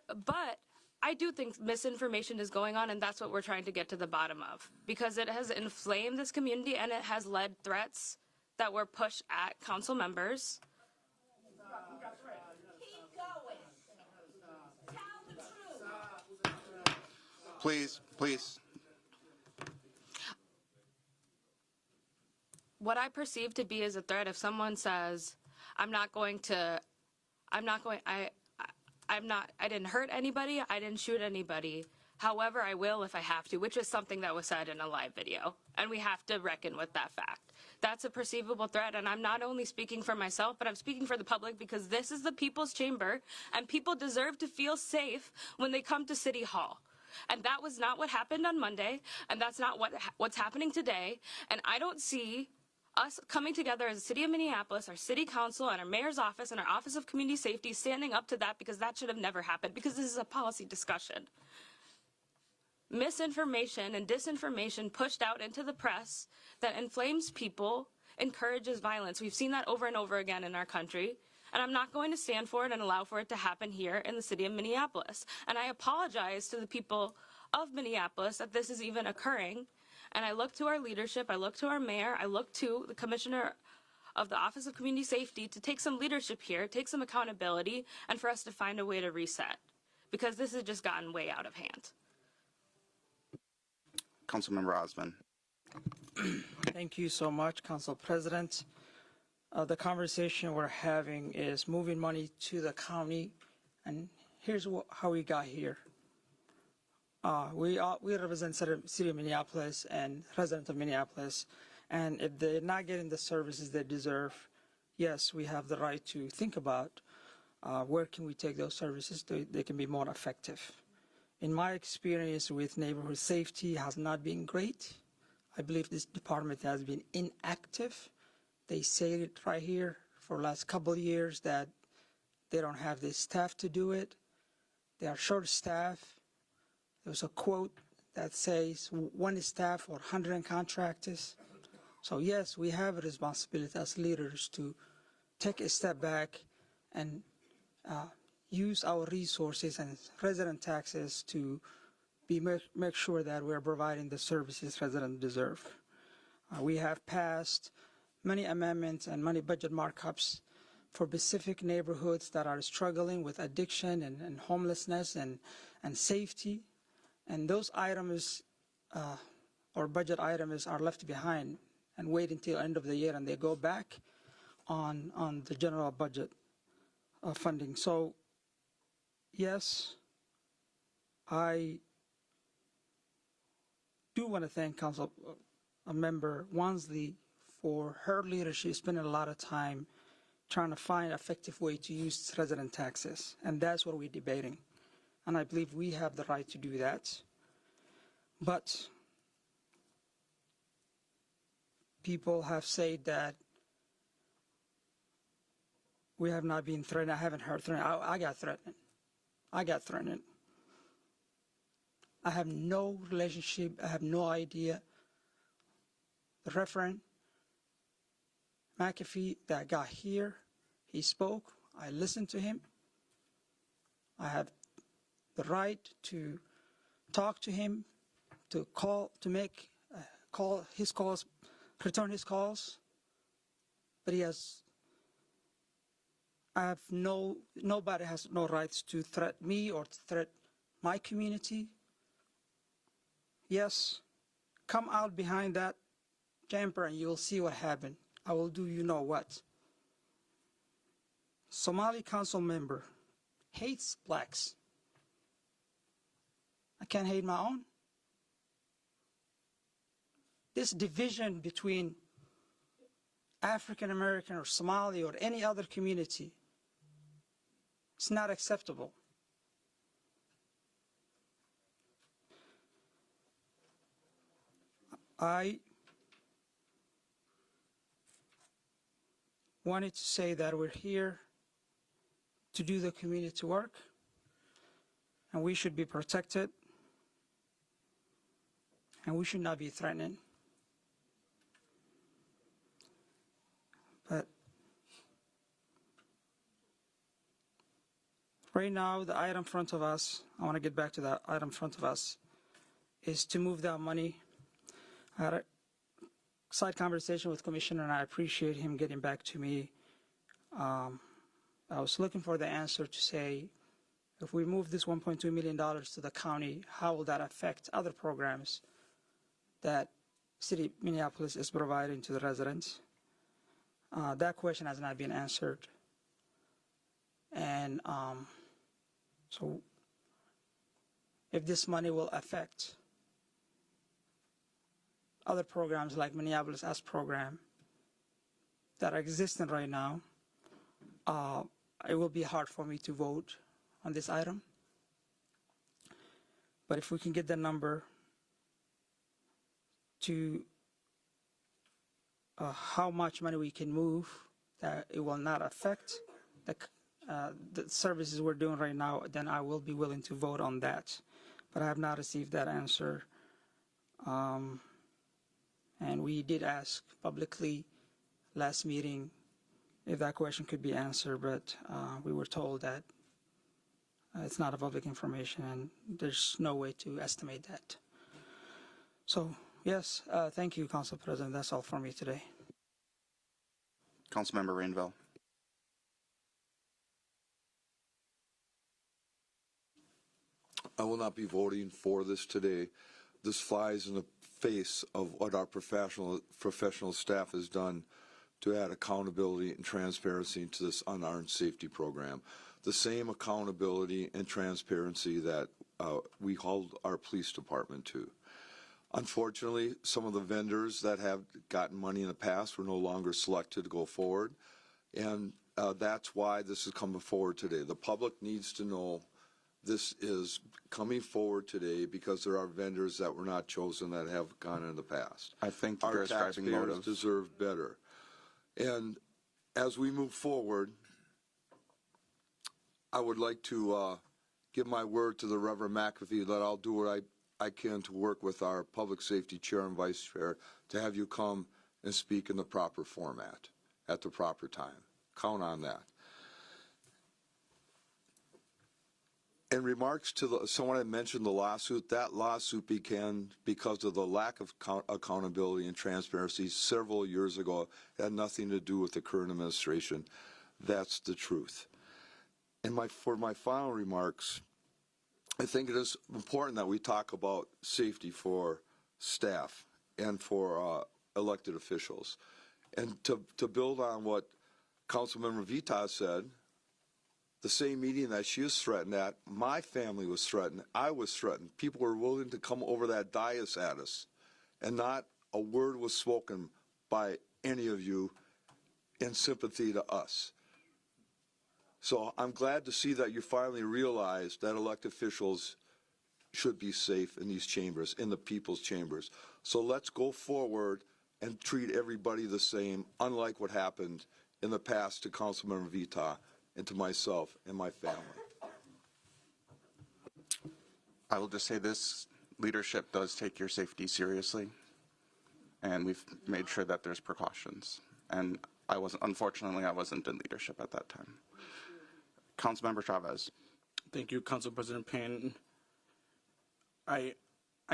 I do think misinformation is going on, and that's what we're trying to get to the bottom of, because it has inflamed this community and it has led threats that were pushed at council members. Keep going. Tell the truth. Please. What I perceive to be as a threat, if someone says, I didn't hurt anybody, I didn't shoot anybody. However, I will if I have to, which is something that was said in a live video. And we have to reckon with that fact. That's a perceivable threat, and I'm not only speaking for myself, but I'm speaking for the public, because this is the people's chamber, and people deserve to feel safe when they come to City Hall. And that was not what happened on Monday, and that's not what's happening today. And I don't see us coming together as a city of Minneapolis, our city council and our mayor's office and our office of community safety standing up to that, because that should have never happened, because this is a policy discussion. Misinformation and disinformation pushed out into the press that inflames people, encourages violence. We've seen that over and over again in our country. And I'm not going to stand for it and allow for it to happen here in the city of Minneapolis. And I apologize to the people of Minneapolis that this is even occurring. And I look to our leadership, I look to our mayor, I look to the commissioner of the Office of Community Safety to take some leadership here, take some accountability, and for us to find a way to reset. Because this has just gotten way out of hand. Councilmember Osman. Thank you so much, Council President. The conversation we're having is moving money to the county, and here's how we got here. We represent City of Minneapolis and residents of Minneapolis, and if they're not getting the services they deserve, yes, we have the right to think about where can we take those services so they can be more effective. In my experience with neighborhood safety has not been great. I believe this department has been inactive. They say it right here for the last couple of years that they don't have the staff to do it. They are short staff. There's a quote that says 1 staff for 100 contractors. So yes, we have a responsibility as leaders to take a step back and use our resources and resident taxes to make sure that we're providing the services residents deserve. We have passed many amendments and many budget markups for specific neighborhoods that are struggling with addiction and homelessness and safety. And those items, or budget items, are left behind and wait until end of the year, and they go back on the general budget funding. So, yes, I do want to thank Council Member Wansley for her leadership, spending a lot of time trying to find an effective way to use resident taxes. And that's what we're debating. And I believe we have the right to do that. But people have said that we have not been threatened. I haven't heard threatened. I got threatened. I got threatened. I have no relationship. I have no idea. The Reverend McAfee that got here, he spoke. I listened to him. I have the right to talk to him, to call, to make call his calls, return his calls. But he has. Nobody has no rights to threaten me or to threaten my community. Yes, come out behind that jumper and you'll see what happened. I will do you know what. Somali council member hates blacks. I can't hate my own. This division between African American or Somali or any other community, it's not acceptable. I wanted to say that we're here to do the community work, and we should be protected, and we should not be threatened. But right now, the item in front of us, I want to get back to that item in front of us, is to move that money. I had a side conversation with Commissioner, and I appreciate him getting back to me. I was looking for the answer to say, if we move this $1.2 million to the county, how will that affect other programs that City of Minneapolis is providing to the residents? That question has not been answered. And so if this money will affect other programs like Minneapolis-St program that are existing right now, it will be hard for me to vote on this item. But if we can get the number to how much money we can move, that it will not affect the services we're doing right now, then I will be willing to vote on that. But I have not received that answer. And we did ask publicly last meeting if that question could be answered, but we were told that it's not a public information and there's no way to estimate that. So, yes, thank you, Council President. That's all for me today. Councilmember Rainville. I will not be voting for this today. This flies in the face of what our professional staff has done to add accountability and transparency to this unarmed safety program. The same accountability and transparency that we hold our police department to. Unfortunately, some of the vendors that have gotten money in the past were no longer selected to go forward, and that's why this is coming forward today. The public needs to know this is coming forward today because there are vendors that were not chosen that have gone in the past. I think our there's driving taxpayers motive. deserve better. And as we move forward, I would like to give my word to the Reverend McAfee that I'll do what I can to work with our public safety chair and vice chair to have you come and speak in the proper format at the proper time. Count on that. In remarks to someone had mentioned the lawsuit, that lawsuit began because of the lack of accountability and transparency several years ago. It had nothing to do with the current administration. That's the truth. And for my final remarks, I think it is important that we talk about safety for staff and for elected officials. And to build on what Councilmember Vita said, the same meeting that she was threatened at, my family was threatened, I was threatened. People were willing to come over that dais at us, and not a word was spoken by any of you in sympathy to us. So I'm glad to see that you finally realized that elected officials should be safe in these chambers, in the people's chambers. So let's go forward and treat everybody the same, unlike what happened in the past to Councilmember Vita and to myself and my family. I will just say this, leadership does take your safety seriously, and we've made sure that there's precautions. And unfortunately, I wasn't in leadership at that time. Councilmember Chavez. Thank you, Council President Payne. I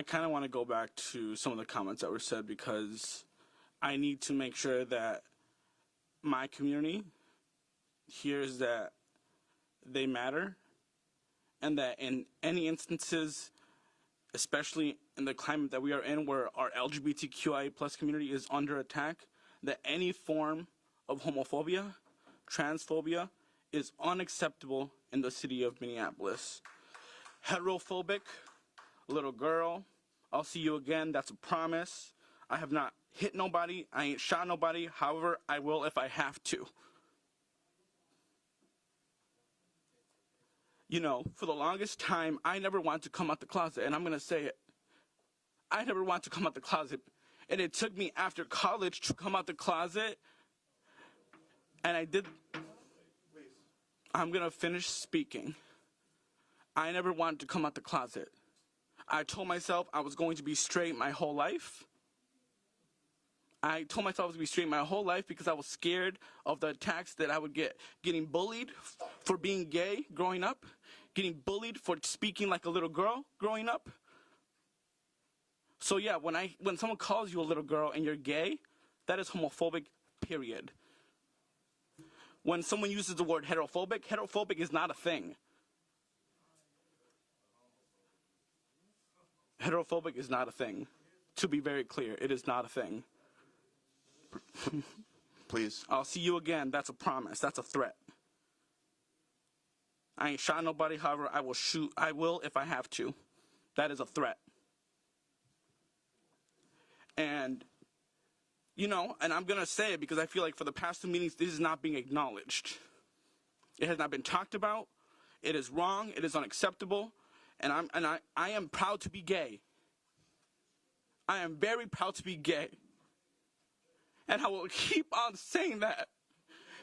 kind of want to go back to some of the comments that were said because I need to make sure that my community hears that they matter and that in any instances, especially in the climate that we are in where our LGBTQIA plus community is under attack, that any form of homophobia, transphobia is unacceptable in the city of Minneapolis. Heterophobic, little girl, I'll see you again, that's a promise. I have not hit nobody, I ain't shot nobody, however, I will if I have to. You know, for the longest time, I never wanted to come out the closet, and I'm going to say it. I never wanted to come out the closet, and it took me after college to come out the closet, and I did. I'm going to finish speaking. I never wanted to come out the closet. I told myself I was going to be straight my whole life. I told myself I was going to be straight my whole life because I was scared of the attacks that I would get. Getting bullied for being gay growing up. Getting bullied for speaking like a little girl growing up. So yeah, when someone calls you a little girl and you're gay, that is homophobic, period. When someone uses the word heterophobic is not a thing. Heterophobic is not a thing. To be very clear, it is not a thing. Please. I'll see you again. That's a promise. That's a threat. I ain't shot nobody, however, I will shoot. I will if I have to. That is a threat. And, you know, and I'm going to say it because I feel like for the past 2 meetings, this is not being acknowledged. It has not been talked about. It is wrong. It is unacceptable. and I am proud to be gay. I am very proud to be gay. And I will keep on saying that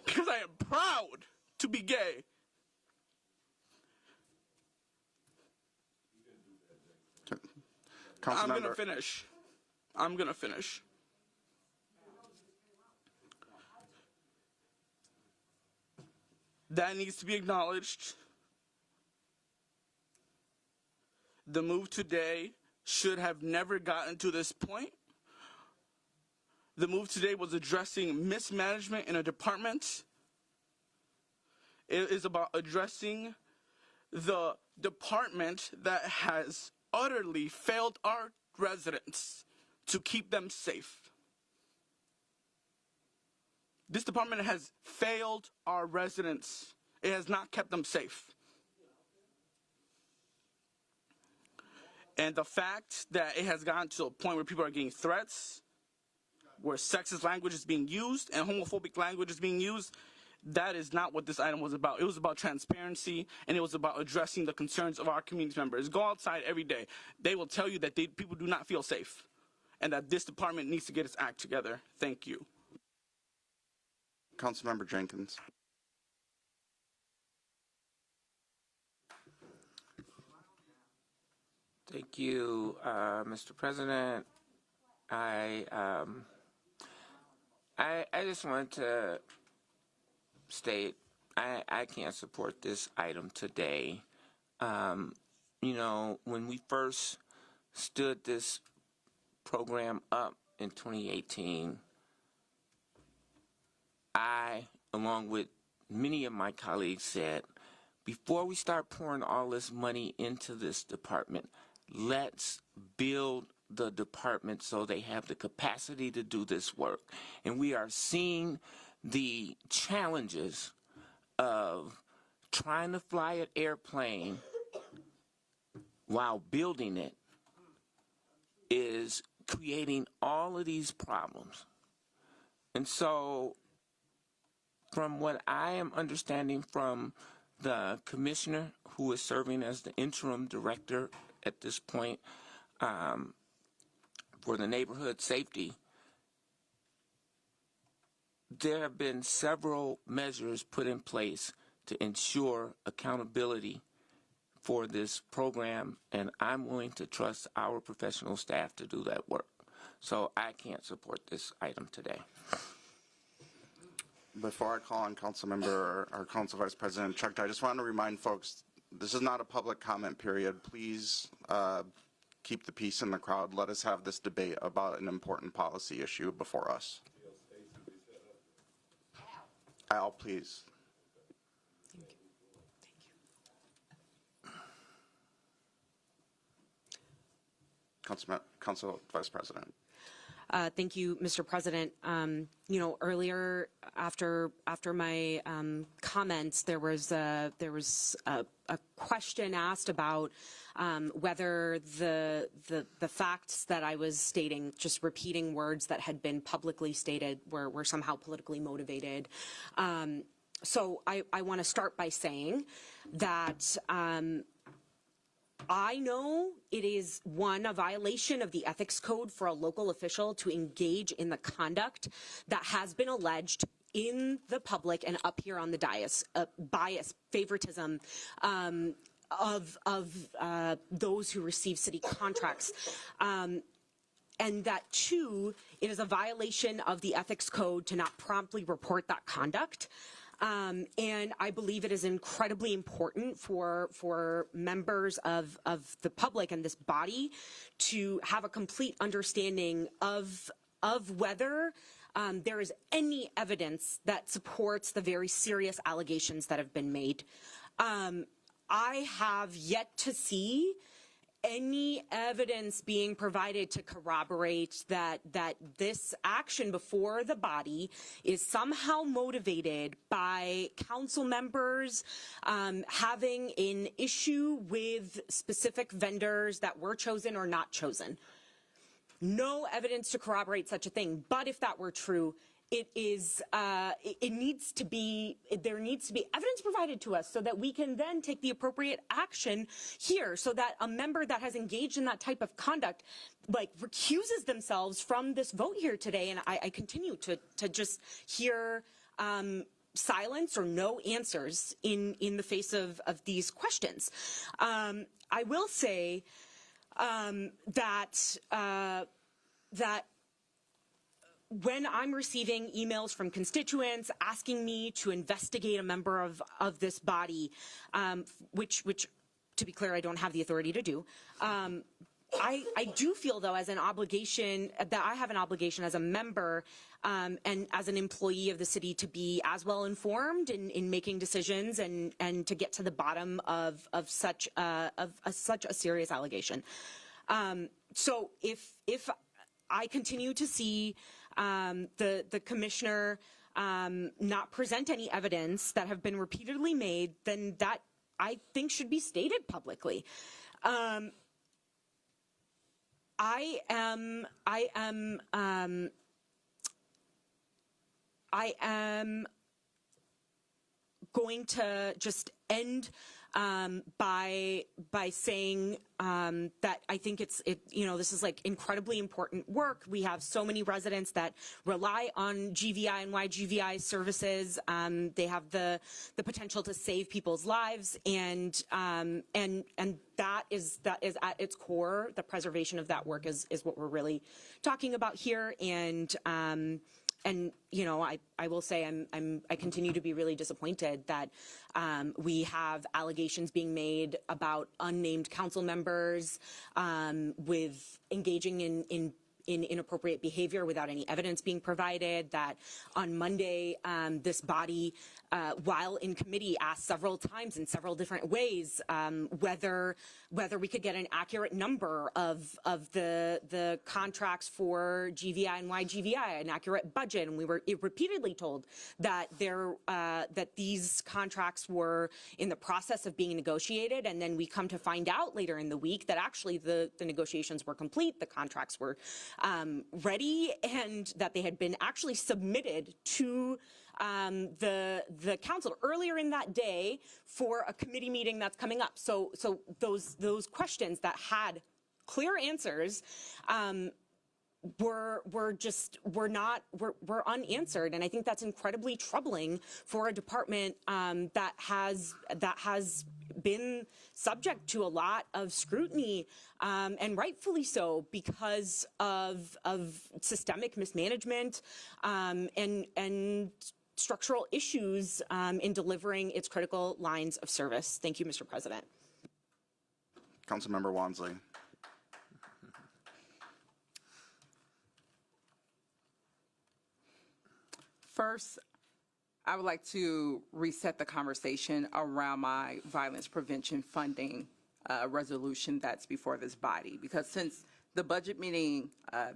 because I am proud to be gay. I'm going to finish. I'm going to finish. That needs to be acknowledged. The move today should have never gotten to this point. The move today was addressing mismanagement in a department. It is about addressing the department that has utterly failed our residents to keep them safe. This department has failed our residents. It has not kept them safe. And the fact that it has gotten to a point where people are getting threats, where sexist language is being used and homophobic language is being used, that is not what this item was about. It was about transparency, and it was about addressing the concerns of our community members. Go outside every day. They will tell you that people do not feel safe, and that this department needs to get its act together. Thank you. Councilmember Jenkins. Thank you, Mr. President. I just wanted to state I can't support this item today. You know, when we first stood this program up in 2018, I, along with many of my colleagues, said, before we start pouring all this money into this department, let's build the department so they have the capacity to do this work. And we are seeing the challenges of trying to fly an airplane while building it is creating all of these problems. And so, from what I am understanding from the commissioner who is serving as the interim director at this point for the neighborhood safety, there have been several measures put in place to ensure accountability for this program, and I'm willing to trust our professional staff to do that work. So I can't support this item today. Before I call on Councilmember or Council Vice President Chuck, I just want to remind folks, this is not a public comment period. Please keep the peace in the crowd. Let us have this debate about an important policy issue before us. Al, please. Council Vice President. Thank you, Mr. President. You know, earlier after my comments, there was a question asked about whether the facts that I was stating, just repeating words that had been publicly stated, were somehow politically motivated. So I want to start by saying that I know it is, a violation of the ethics code for a local official to engage in the conduct that has been alleged in the public and up here on the dais, bias, favoritism of those who receive city contracts. And that, too, it is a violation of the ethics code to not promptly report that conduct. And I believe it is incredibly important for members of the public and this body to have a complete understanding of whether there is any evidence that supports the very serious allegations that have been made. I have yet to see any evidence being provided to corroborate that this action before the body is somehow motivated by council members having an issue with specific vendors that were chosen or not chosen. No evidence to corroborate such a thing. But if that were true, it is, it needs to be, there needs to be evidence provided to us so that we can then take the appropriate action here, so that a member that has engaged in that type of conduct, like, recuses themselves from this vote here today. And I continue to just hear silence or no answers in the face of these questions. I will say that when I'm receiving emails from constituents asking me to investigate a member of this body, which, to be clear, I don't have the authority to do, I do feel, though, as an obligation, that I have an obligation as a member and as an employee of the city to be as well informed in making decisions and to get to the bottom of such a serious allegation. So if I continue to see the commissioner not present any evidence that have been repeatedly made, then that, I think, should be stated publicly. I am going to just end by saying that I think this is like incredibly important work. We have so many residents that rely on GVI and YGVI services. They have the potential to save people's lives, and that is at its core. The preservation of that work is what we're really talking about here. And I will say I continue to be really disappointed that we have allegations being made about unnamed council members with engaging in inappropriate behavior without any evidence being provided. That on Monday, this body, while in committee, asked several times in several different ways whether we could get an accurate number of the contracts for GVI and YGVI, an accurate budget, and we were repeatedly told that that these contracts were in the process of being negotiated, and then we come to find out later in the week that actually the negotiations were complete, the contracts were ready, and that they had been actually submitted to the council earlier in that day for a committee meeting that's coming up. So those questions that had clear answers were unanswered, and I think that's incredibly troubling for a department that has been subject to a lot of scrutiny, and rightfully so, because of systemic mismanagement and structural issues in delivering its critical lines of service. Thank you, Mr. President. Councilmember Wansley. First, I would like to reset the conversation around my violence prevention funding resolution that's before this body, because since the budget meeting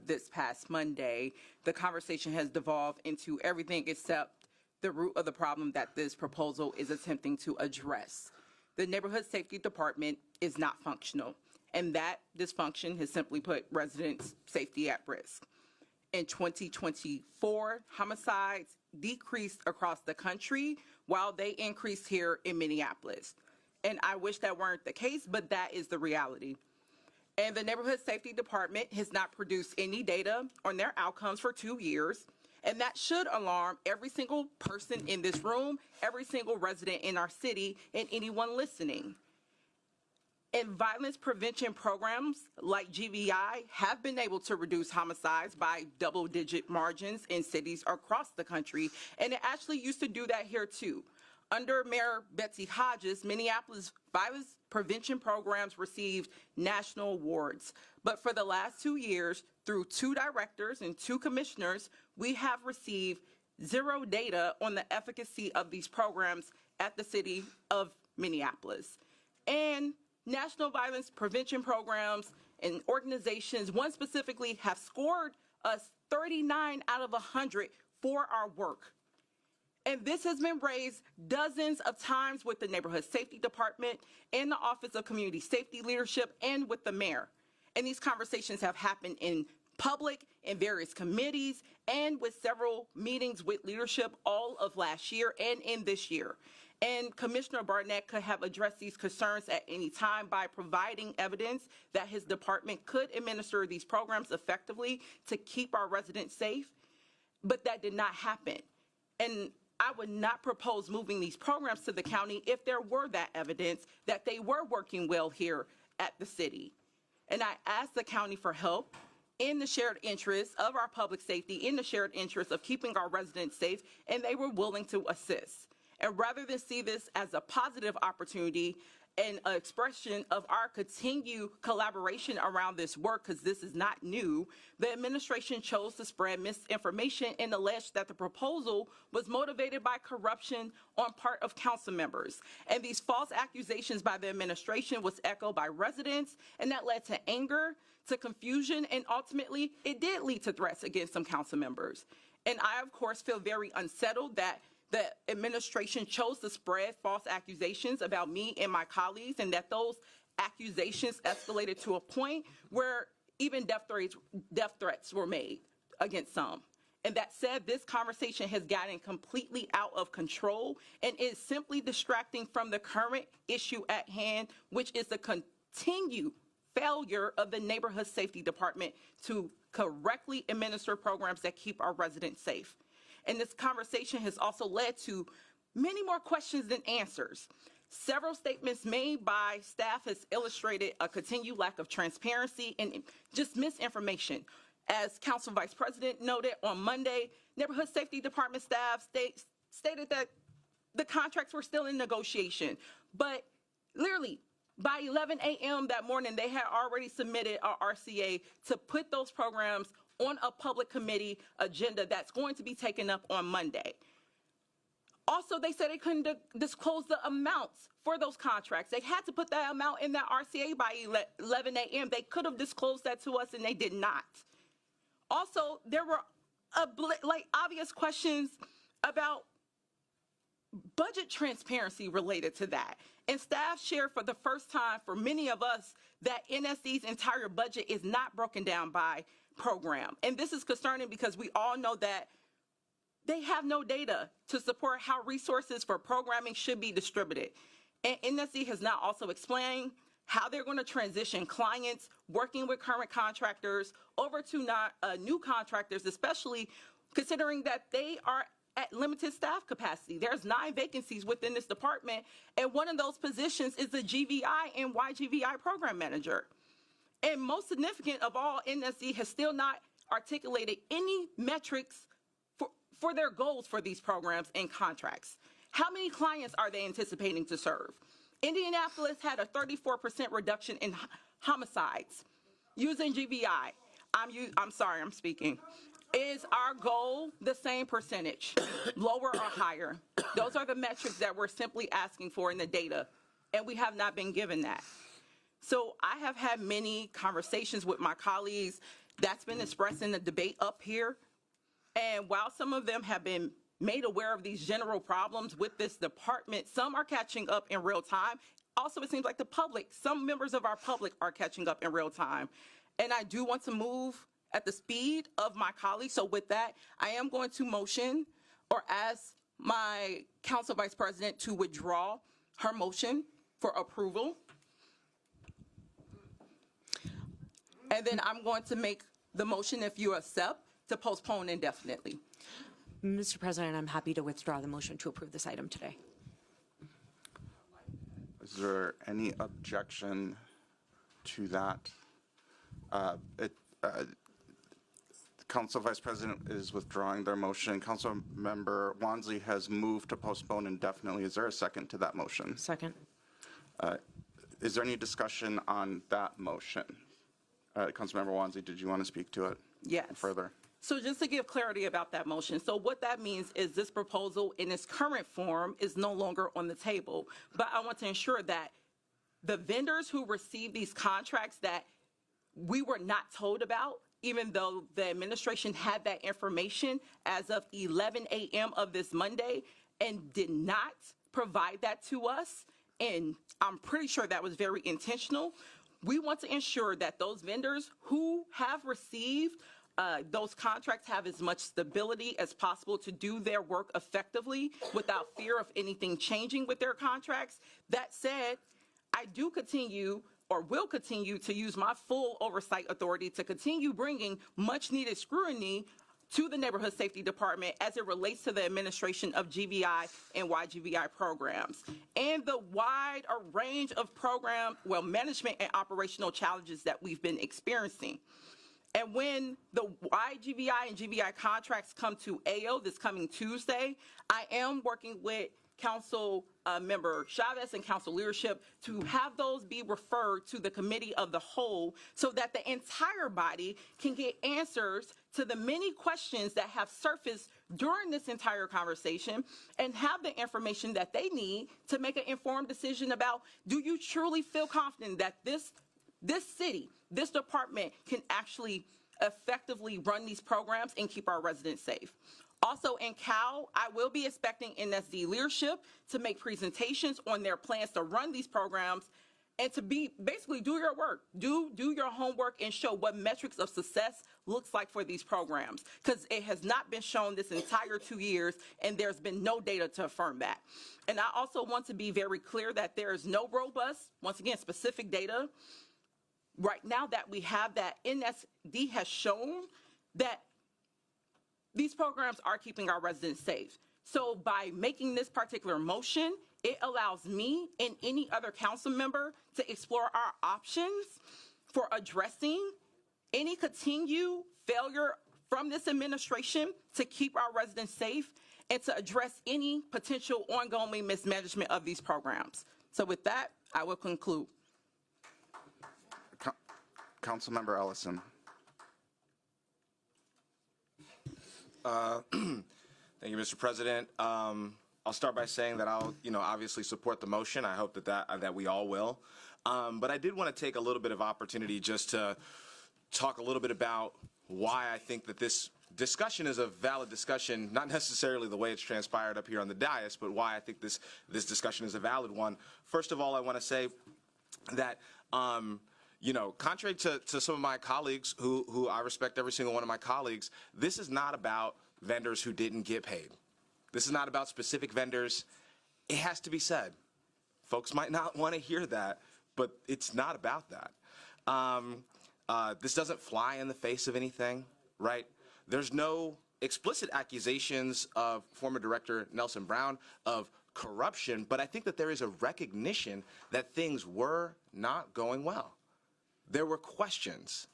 this past Monday, the conversation has devolved into everything except the root of the problem that this proposal is attempting to address. The Neighborhood Safety Department is not functional, and that dysfunction has simply put residents' safety at risk. In 2024, homicides decreased across the country while they increased here in Minneapolis. And I wish that weren't the case, but that is the reality. And the Neighborhood Safety Department has not produced any data on their outcomes for 2 years. And that should alarm every single person in this room, every single resident in our city, and anyone listening. And violence prevention programs like GVI have been able to reduce homicides by double-digit margins in cities across the country, and it actually used to do that here too. Under Mayor Betsy Hodges, Minneapolis violence prevention programs received national awards. But for the last 2 years, through 2 directors and 2 commissioners, we have received zero data on the efficacy of these programs at the city of Minneapolis. And national violence prevention programs and organizations, one specifically, have scored us 39 out of 100 for our work. And this has been raised dozens of times with the Neighborhood Safety Department and the Office of Community Safety Leadership and with the mayor. And these conversations have happened in public, in various committees, and with several meetings with leadership all of last year and in this year. And Commissioner Barnett could have addressed these concerns at any time by providing evidence that his department could administer these programs effectively to keep our residents safe, but that did not happen. And I would not propose moving these programs to the county if there were that evidence that they were working well here at the city. And I asked the county for help in the shared interest of our public safety, in the shared interest of keeping our residents safe, and they were willing to assist. And rather than see this as a positive opportunity and an expression of our continued collaboration around this work, because this is not new, the administration chose to spread misinformation and alleged that the proposal was motivated by corruption on part of council members. And these false accusations by the administration was echoed by residents, and that led to anger, to confusion, and ultimately it did lead to threats against some council members. And I, of course, feel very unsettled that the administration chose to spread false accusations about me and my colleagues, and that those accusations escalated to a point where even death threats were made against some. And that said, this conversation has gotten completely out of control and is simply distracting from the current issue at hand, which is the continued failure of the Neighborhood Safety Department to correctly administer programs that keep our residents safe. And this conversation has also led to many more questions than answers. Several statements made by staff has illustrated a continued lack of transparency and just misinformation. As Council Vice President noted on Monday, Neighborhood Safety Department staff stated that the contracts were still in negotiation. But literally, by 11 a.m. that morning, they had already submitted our RCA to put those programs on a public committee agenda that's going to be taken up on Monday. Also, they said they couldn't disclose the amounts for those contracts. They had to put that amount in that RCA by 11 a.m. They could have disclosed that to us, and they did not. Also, there were obvious questions about budget transparency related to that. And staff shared for the first time for many of us that NSC's entire budget is not broken down by program. And this is concerning because we all know that they have no data to support how resources for programming should be distributed. And NSC has now also explained how they're going to transition clients working with current contractors over to new contractors, especially considering that they are at limited staff capacity. There's 9 vacancies within this department, and one of those positions is the GVI and YGVI program manager. And most significant of all, NSC has still not articulated any metrics for their goals for these programs and contracts. How many clients are they anticipating to serve? Indianapolis had a 34% reduction in homicides using GVI. I'm sorry, I'm speaking. Is our goal the same percentage, lower or higher? Those are the metrics that we're simply asking for in the data, and we have not been given that. So I have had many conversations with my colleagues. That's been expressed in the debate up here. And while some of them have been made aware of these general problems with this department, some are catching up in real time. Also, it seems like the public, some members of our public are catching up in real time. And I do want to move at the speed of my colleagues. So with that, I am going to motion or ask my Council Vice President to withdraw her motion for approval. And then I'm going to make the motion, if you accept, to postpone indefinitely. Mr. President, I'm happy to withdraw the motion to approve this item today. Is there any objection to that? Council Vice President is withdrawing their motion. Council Member Wansley has moved to postpone indefinitely. Is there a second to that motion? Second. Is there any discussion on that motion? Councilmember Wansley, did you want to speak to it? Yes. Further. So just to give clarity about that motion, so what that means is this proposal in its current form is no longer on the table. But I want to ensure that the vendors who receive these contracts that we were not told about, even though the administration had that information as of 11 a.m. of this Monday and did not provide that to us, and I'm pretty sure that was very intentional. We want to ensure that those vendors who have received those contracts have as much stability as possible to do their work effectively without fear of anything changing with their contracts. That said, I do continue or will continue to use my full oversight authority to continue bringing much needed scrutiny to the Neighborhood Safety Department as it relates to the administration of GVI and YGVI programs and the wide range of management and operational challenges that we've been experiencing. And when the YGVI and GVI contracts come to AO this coming Tuesday, I am working with Council Member Chavez and Council leadership to have those be referred to the Committee of the Whole so that the entire body can get answers to the many questions that have surfaced during this entire conversation and have the information that they need to make an informed decision about, do you truly feel confident that this city, this department can actually effectively run these programs and keep our residents safe. Also in Cal, I will be expecting NSD leadership to make presentations on their plans to run these programs and to basically do your work, do your homework and show what metrics of success looks like for these programs, because it has not been shown this entire 2 years and there's been no data to affirm that. And I also want to be very clear that there is no robust, once again, specific data right now that we have that NSD has shown that these programs are keeping our residents safe. So by making this particular motion, it allows me and any other council member to explore our options for addressing any continued failure from this administration to keep our residents safe and to address any potential ongoing mismanagement of these programs. So with that, I will conclude. Councilmember Ellison. Thank you, Mr. President. I'll start by saying that I'll, obviously support the motion. I hope that we all will. But I did want to take a little bit of opportunity just to talk a little bit about why I think that this discussion is a valid discussion, not necessarily the way it's transpired up here on the dais, but why I think this discussion is a valid one. First of all, I want to say that contrary to some of my colleagues who I respect every single one of my colleagues, this is not about vendors who didn't get paid. This is not about specific vendors. It has to be said. Folks might not want to hear that, but it's not about that. This doesn't fly in the face of anything, right? There's no explicit accusations of former Director Nelson Brown of corruption, but I think that there is a recognition that things were not going well. There were questions.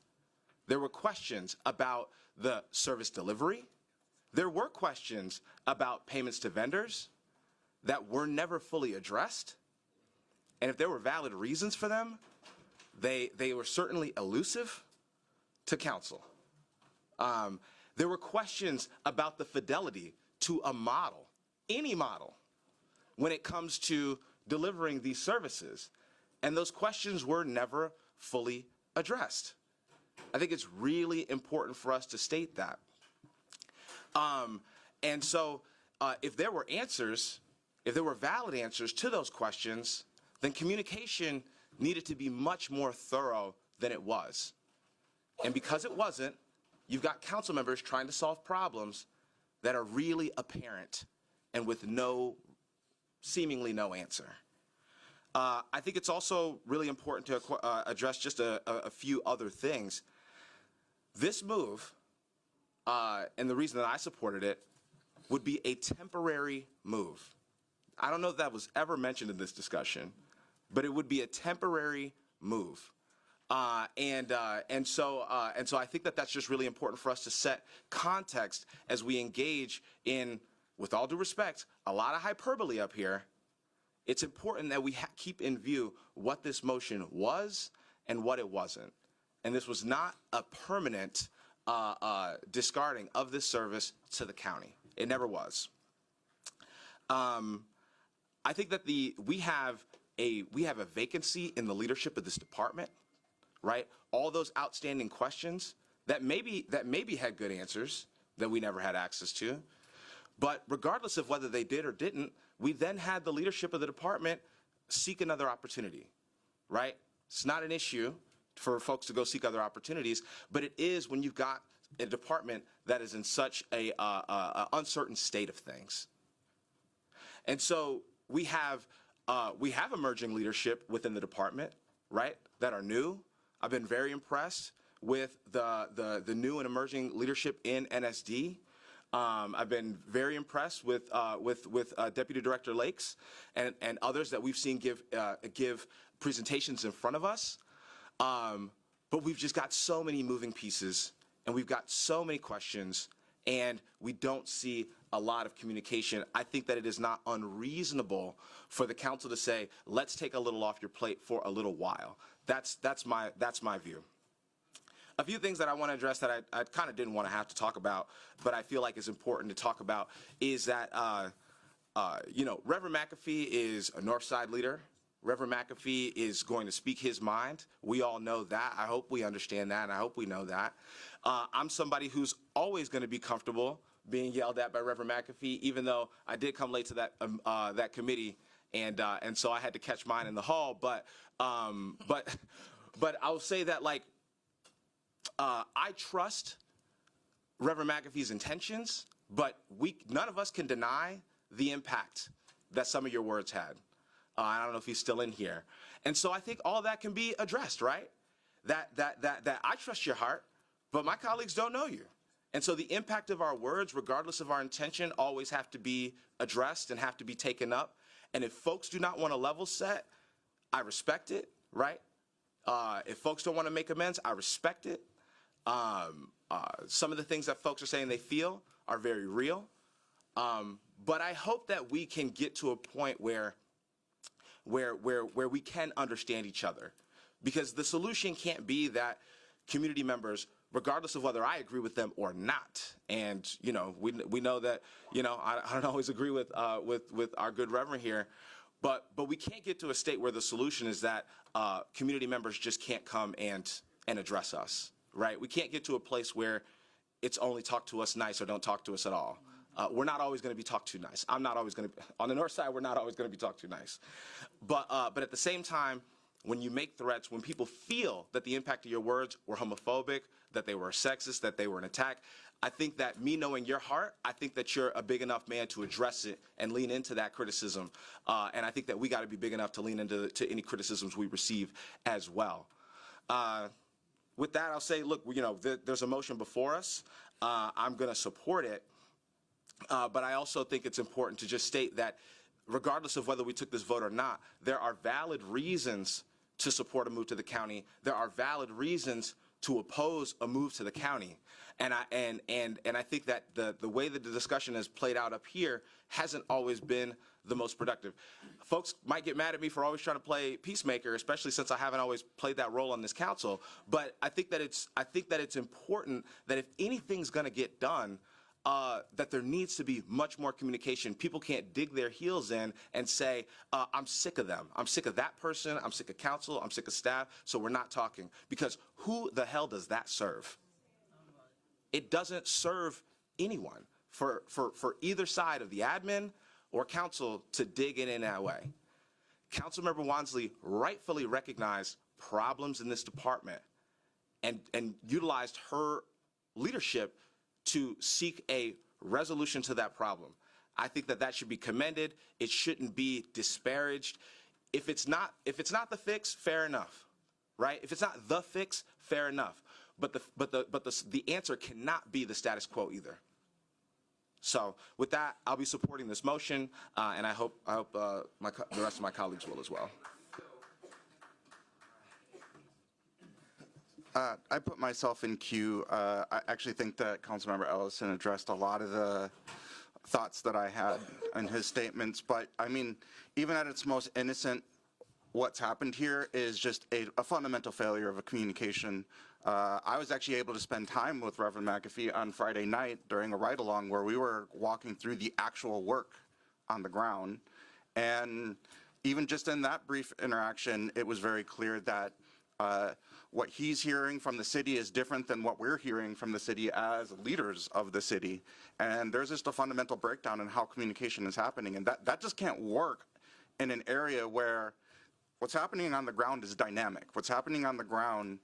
There were questions about the service delivery. There were questions about payments to vendors that were never fully addressed. And if there were valid reasons for them, they were certainly elusive to council. There were questions about the fidelity to a model, any model, when it comes to delivering these services. And those questions were never fully addressed. I think it's really important for us to state that. And so if there were answers, if there were valid answers to those questions, then communication needed to be much more thorough than it was. And because it wasn't, you've got council members trying to solve problems that are really apparent and with seemingly no answer. I think it's also really important to address just a few other things. This move, and the reason that I supported it, would be a temporary move. I don't know if that was ever mentioned in this discussion, but it would be a temporary move. And so I think that that's just really important for us to set context as we engage in, with all due respect, a lot of hyperbole up here. It's important that we keep in view what this motion was and what it wasn't. And this was not a permanent discarding of this service to the county. It never was. I think that we have a vacancy in the leadership of this department, right? All those outstanding questions that maybe had good answers that we never had access to. But regardless of whether they did or didn't, we then had the leadership of the department seek another opportunity, right? It's not an issue for folks to go seek other opportunities, but it is when you've got a department that is in such a uncertain state of things. And so we have emerging leadership within the department, right, that are new. I've been very impressed with the new and emerging leadership in NSD. I've been very impressed with Deputy Director Lakes and others that we've seen give presentations in front of us. But we've just got so many moving pieces, and we've got so many questions, and we don't see a lot of communication. I think that it is not unreasonable for the council to say, let's take a little off your plate for a little while. That's my view. A few things that I want to address that I kind of didn't want to have to talk about, but I feel like is important to talk about, is that, Reverend McAfee is a Northside leader. Reverend McAfee is going to speak his mind. We all know that. I hope we understand that, and I hope we know that. I'm somebody who's always going to be comfortable being yelled at by Reverend McAfee, even though I did come late to that committee, and so I had to catch mine in the hall. But I'll say that, like, I trust Reverend McAfee's intentions, but none of us can deny the impact that some of your words had. I don't know if he's still in here. And so I think all that can be addressed, right? That I trust your heart, but my colleagues don't know you. And so the impact of our words, regardless of our intention, always have to be addressed and have to be taken up. And if folks do not want to level set, I respect it, right? If folks don't want to make amends, I respect it. Some of the things that folks are saying they feel are very real. But I hope that we can get to a point where we can understand each other, because the solution can't be that community members, regardless of whether I agree with them or not, and we know that I don't always agree with our good Reverend here, but we can't get to a state where the solution is that community members just can't come and address us, right? We can't get to a place where it's only talk to us nice or don't talk to us at all. We're not always going to be talked to nice. I'm not always going to, on the north side, we're not always going to be talked to nice. But at the same time, when you make threats, when people feel that the impact of your words were homophobic, that they were sexist, that they were an attack, I think that me knowing your heart, I think that you're a big enough man to address it and lean into that criticism. And I think that we got to be big enough to lean into any criticisms we receive as well. With that, I'll say, look, there's a motion before us. I'm going to support it. But I also think it's important to just state that regardless of whether we took this vote or not, there are valid reasons to support a move to the county. There are valid reasons to oppose a move to the county. And I think that the way that the discussion has played out up here hasn't always been the most productive. Folks might get mad at me for always trying to play peacemaker, especially since I haven't always played that role on this council. But I think that it's important that if anything's going to get done, that there needs to be much more communication. People can't dig their heels in and say, I'm sick of them. I'm sick of that person. I'm sick of council. I'm sick of staff. So we're not talking. Because who the hell does that serve? It doesn't serve anyone for either side of the admin or council to dig in that way. Councilmember Wansley rightfully recognized problems in this department and utilized her leadership to seek a resolution to that problem. I think that should be commended. It shouldn't be disparaged. If it's not the fix, fair enough, right? If it's not the fix, fair enough. But the answer cannot be the status quo either. So with that, I'll be supporting this motion, and I hope the rest of my colleagues will as well. I put myself in queue. I actually think that Councilmember Ellison addressed a lot of the thoughts that I had in his statements. But I mean, even at its most innocent, what's happened here is just a fundamental failure of a communication. I was actually able to spend time with Reverend McAfee on Friday night during a ride-along where we were walking through the actual work on the ground. And even just in that brief interaction, it was very clear that what he's hearing from the city is different than what we're hearing from the city as leaders of the city. And there's just a fundamental breakdown in how communication is happening. And that just can't work in an area where What's happening on the ground is dynamic. What's happening on the ground,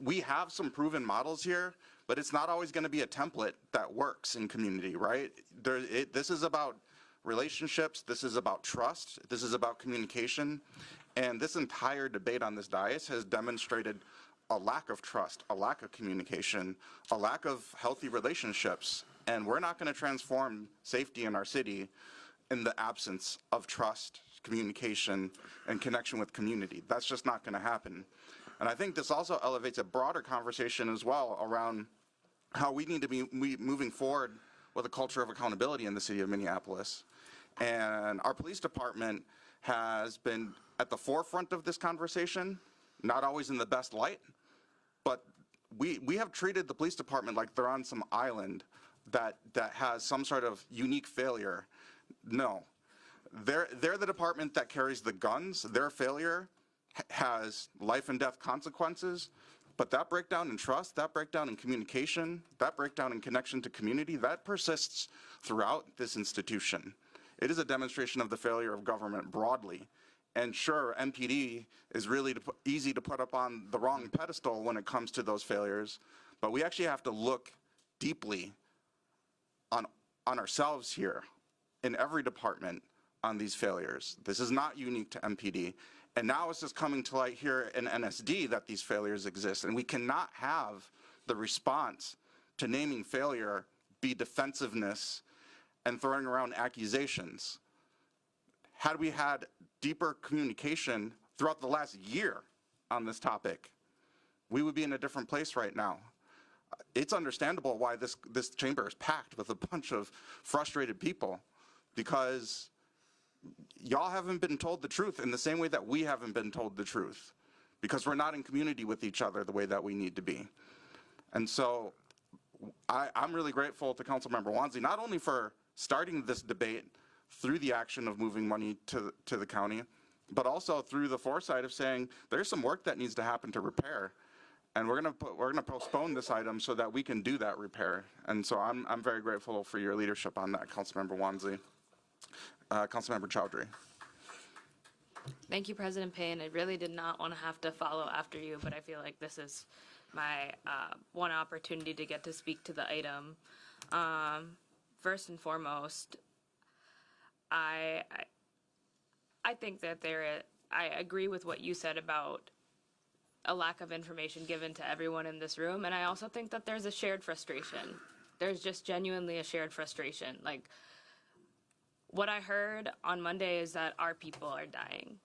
we have some proven models here, but it's not always going to be a template that works in community, right? This is about relationships. This is about trust. This is about communication. And this entire debate on this dais has demonstrated a lack of trust, a lack of communication, a lack of healthy relationships. And we're not going to transform safety in our city in the absence of trust, communication, and connection with community. That's just not going to happen. And I think this also elevates a broader conversation as well around how we need to be moving forward with a culture of accountability in the city of Minneapolis. And our police department has been at the forefront of this conversation, not always in the best light, but we have treated the police department like they're on some island that has some sort of unique failure. No. They're the department that carries the guns. Their failure has life and death consequences, but that breakdown in trust, that breakdown in communication, that breakdown in connection to community, that persists throughout this institution. It is a demonstration of the failure of government broadly. And sure, MPD is really easy to put up on the wrong pedestal when it comes to those failures, but we actually have to look deeply on ourselves here in every department on these failures. This is not unique to MPD. And now it's just coming to light here in NSD that these failures exist. And we cannot have the response to naming failure be defensiveness and throwing around accusations. Had we had deeper communication throughout the last year on this topic, we would be in a different place right now. It's understandable why this chamber is packed with a bunch of frustrated people, because y'all haven't been told the truth in the same way that we haven't been told the truth, because we're not in community with each other the way that we need to be. And so I'm really grateful to Councilmember Wansley, not only for starting this debate through the action of moving money to the county, but also through the foresight of saying there's some work that needs to happen to repair. And we're gonna postpone this item so that we can do that repair. And so I'm very grateful for your leadership on that, Councilmember Wansley. Councilmember Chowdhury. Thank you, President Payne. I really did not want to have to follow after you, but I feel like this is my one opportunity to get to speak to the item. First and foremost, I think that I agree with what you said about a lack of information given to everyone in this room, and I also think that there's a shared frustration. There's just genuinely a shared frustration. Like, what I heard on Monday is that our people are dying.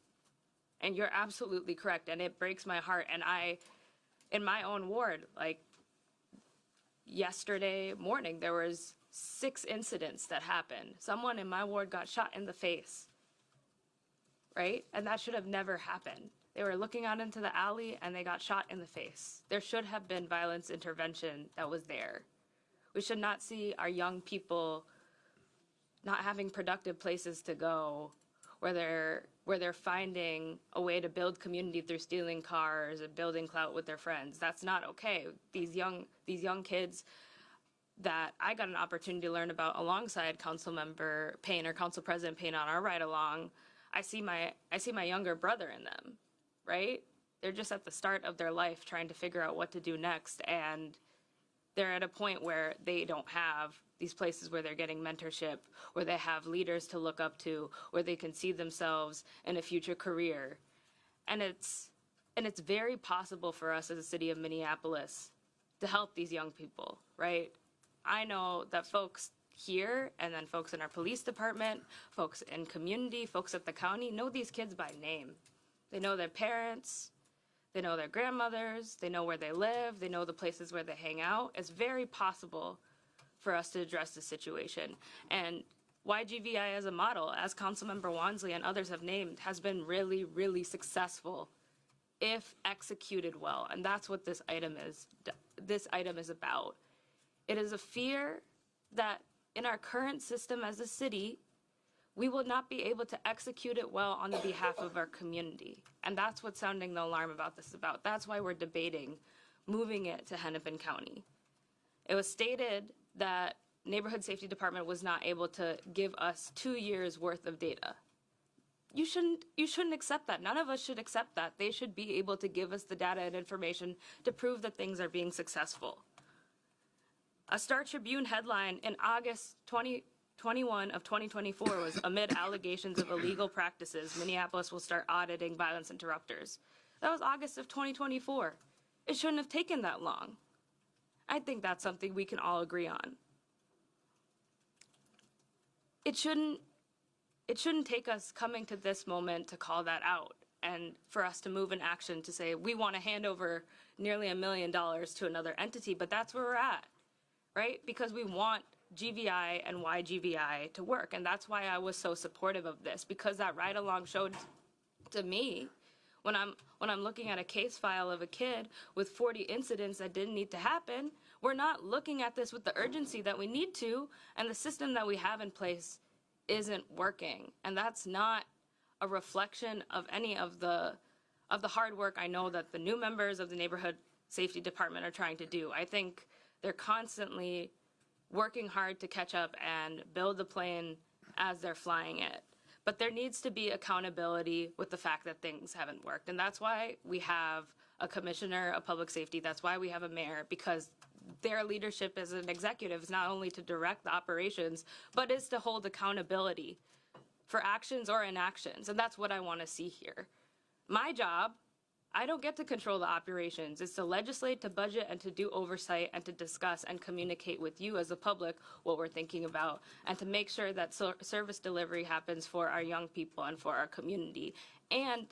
And you're absolutely correct, and it breaks my heart. And in my own ward, like, yesterday morning, there was 6 incidents that happened. Someone in my ward got shot in the face, right? And that should have never happened. They were looking out into the alley, and they got shot in the face. There should have been violence intervention that was there. We should not see our young people not having productive places to go, where they're finding a way to build community through stealing cars and building clout with their friends. That's not okay. These young kids that I got an opportunity to learn about alongside Councilmember Payne or Council President Payne on our ride along, I see my younger brother in them, right? They're just at the start of their life trying to figure out what to do next, and they're at a point where they don't have these places where they're getting mentorship, where they have leaders to look up to, where they can see themselves in a future career. And it's very possible for us as a city of Minneapolis to help these young people, right? I know that folks here, and then folks in our police department, folks in community, folks at the county, know these kids by name. They know their parents, they know their grandmothers, they know where they live, they know the places where they hang out. It's very possible for us to address the situation. And YGVI as a model, as Councilmember Wansley and others have named, has been really, really successful if executed well. And that's what this item is about. It is a fear that in our current system as a city, we will not be able to execute it well on the behalf of our community. And that's what's sounding the alarm about this about. That's why we're debating moving it to Hennepin County. It was stated that Neighborhood Safety Department was not able to give us 2 years worth of data. you shouldn't accept that. None of us should accept that. They should be able to give us the data and information to prove that things are being successful. A Star Tribune headline in August 2021 of 2024 was, amid allegations of illegal practices, Minneapolis will start auditing violence interrupters. That was August of 2024. It shouldn't have taken that long. I think that's something we can all agree on. It shouldn't take us coming to this moment to call that out and for us to move in action to say we want to hand over nearly $1 million to another entity, but that's where we're at, right? Because we want GVI and YGVI to work, and that's why I was so supportive of this, because that ride-along showed to me when I'm looking at a case file of a kid with 40 incidents that didn't need to happen, we're not looking at this with the urgency that we need to, and the system that we have in place isn't working. And that's not a reflection of any of the hard work I know that the new members of the Neighborhood Safety Department are trying to do. I think they're constantly working hard to catch up and build the plane as they're flying it. But there needs to be accountability with the fact that things haven't worked. And that's why we have a commissioner of public safety. That's why we have a mayor, because their leadership as an executive is not only to direct the operations, but is to hold accountability for actions or inactions. And that's what I want to see here. My job, I don't get to control the operations. It's to legislate, to budget, and to do oversight, and to discuss and communicate with you as the public what we're thinking about, and to make sure that service delivery happens for our young people and for our community. And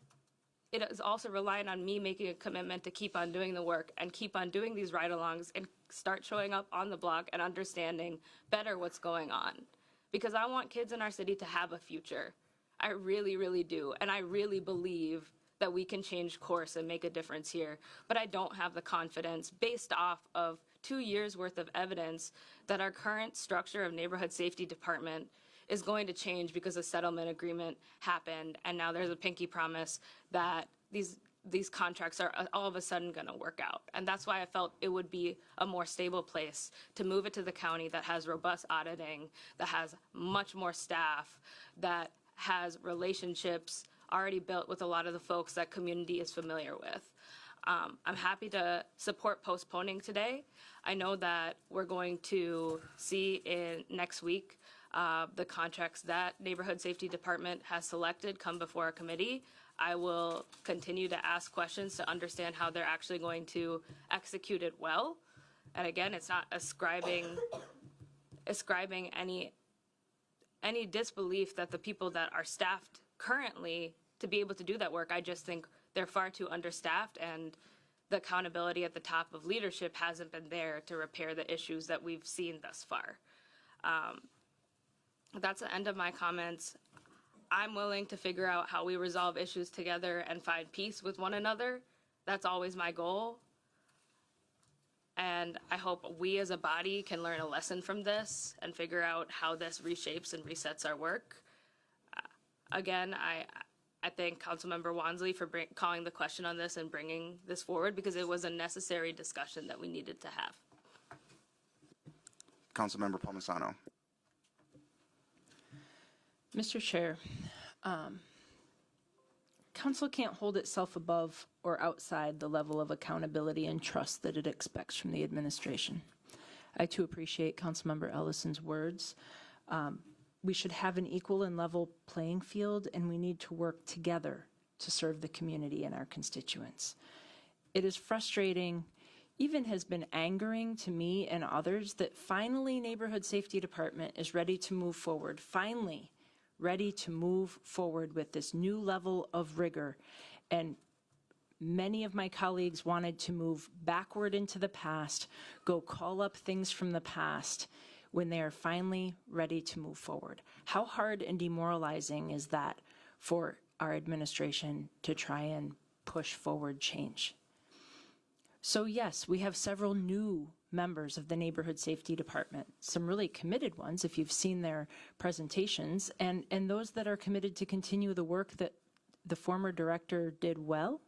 it is also relying on me making a commitment to keep on doing the work and keep on doing these ride-alongs and start showing up on the block and understanding better what's going on. Because I want kids in our city to have a future. I really, really do. And I really believe that we can change course and make a difference here. But I don't have the confidence, based off of 2 years worth of evidence, that our current structure of Neighborhood Safety Department is going to change because a settlement agreement happened, and now there's a pinky promise that these contracts are all of a sudden going to work out. And that's why I felt it would be a more stable place to move it to the county that has robust auditing, that has much more staff, that has relationships already built with a lot of the folks that community is familiar with. I'm happy to support postponing today. I know that we're going to see in next week the contracts that Neighborhood Safety Department has selected come before a committee. I will continue to ask questions to understand how they're actually going to execute it well. And again, it's not ascribing any disbelief that the people that are staffed currently to be able to do that work. I just think they're far too understaffed, and the accountability at the top of leadership hasn't been there to repair the issues that we've seen thus far. That's the end of my comments. I'm willing to figure out how we resolve issues together and find peace with one another. That's always my goal. And I hope we as a body can learn a lesson from this and figure out how this reshapes and resets our work. Again, I thank Councilmember Wansley for calling the question on this and bringing this forward, because it was a necessary discussion that we needed to have. Councilmember Palmisano. Mr. Chair, Council can't hold itself above or outside the level of accountability and trust that it expects from the administration. I too appreciate Councilmember Ellison's words. We should have an equal and level playing field, and we need to work together to serve the community and our constituents. It is frustrating, even has been angering to me and others, that finally Neighborhood Safety Department is ready to move forward, finally ready to move forward with this new level of rigor. And many of my colleagues wanted to move backward into the past, go call up things from the past, when they are finally ready to move forward. How hard and demoralizing is that for our administration to try and push forward change? So yes, we have several new members of the Neighborhood Safety Department, some really committed ones if you've seen their presentations, and those that are committed to continue the work that the former director did well.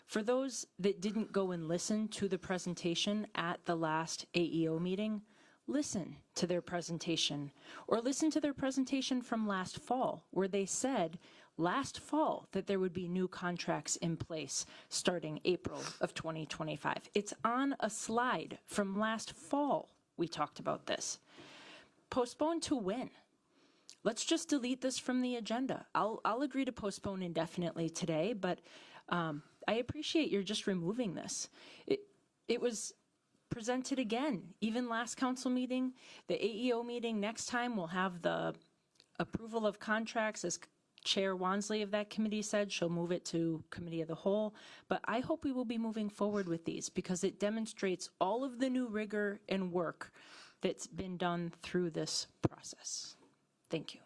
For those that didn't go and listen to the presentation at the last AEO meeting, listen to their presentation, or listen to their presentation from last fall, where they said, last fall that there would be new contracts in place starting April of 2025. It's on a slide from last fall. We talked about this. Postpone to when? Let's just delete this from the agenda. I'll agree to postpone indefinitely today, but I appreciate you're just removing this. It was presented again, even last council meeting, the AEO meeting. Next time we'll have the approval of contracts, as Chair Wansley of that committee said, she'll move it to committee of the whole. But I hope we will be moving forward with these because it demonstrates all of the new rigor and work that's been done through this process. Thank you.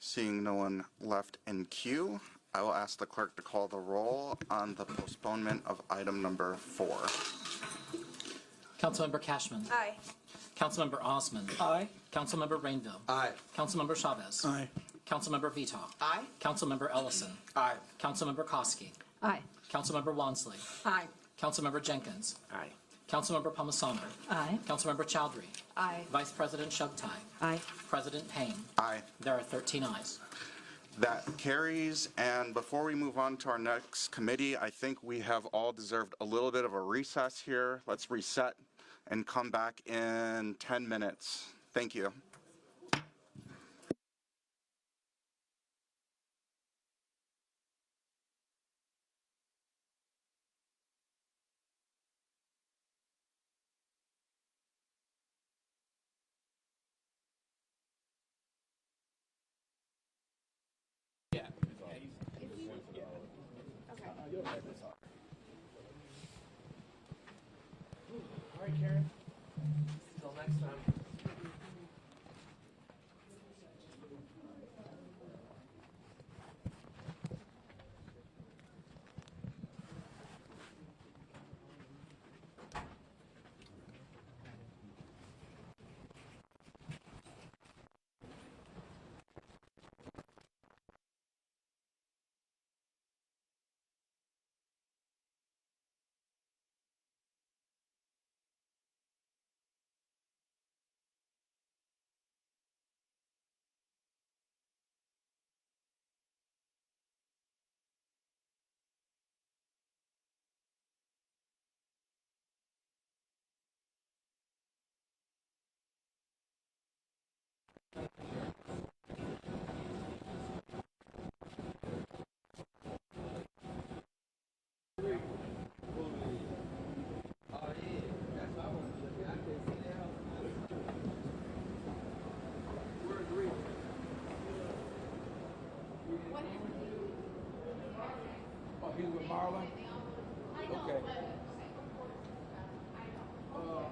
Seeing no one left in queue, I will ask the clerk to call the roll on the postponement of item number 4. Councilmember Cashman. Aye. Councilmember Osmond. Aye. Councilmember Rainville. Aye. Councilmember Chavez. Aye. Councilmember Vito. Aye. Councilmember Ellison. Aye. Councilmember Koski. Aye. Councilmember Wansley. Aye. Councilmember Jenkins. Aye. Councilmember Palmisano. Aye. Councilmember Chowdhury. Aye. Vice President Shugtai. Aye. President Payne. Aye. There are 13 ayes. That carries, and before we move on to our next committee, I think we have all deserved a little bit of a recess here. Let's reset and come back in 10 minutes. Thank you. All right, Karen. Until next time. He's with Marlon? Okay. Oh,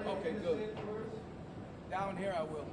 okay, good. Down here I will.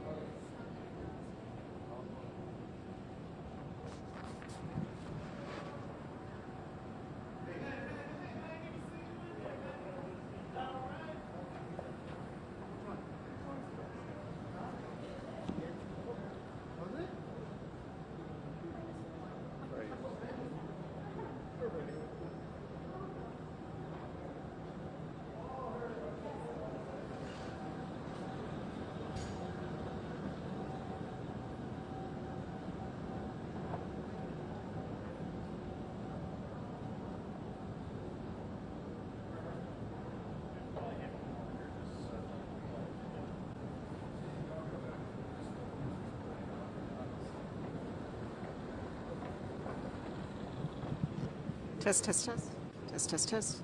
Test, test, test. Test, test, test.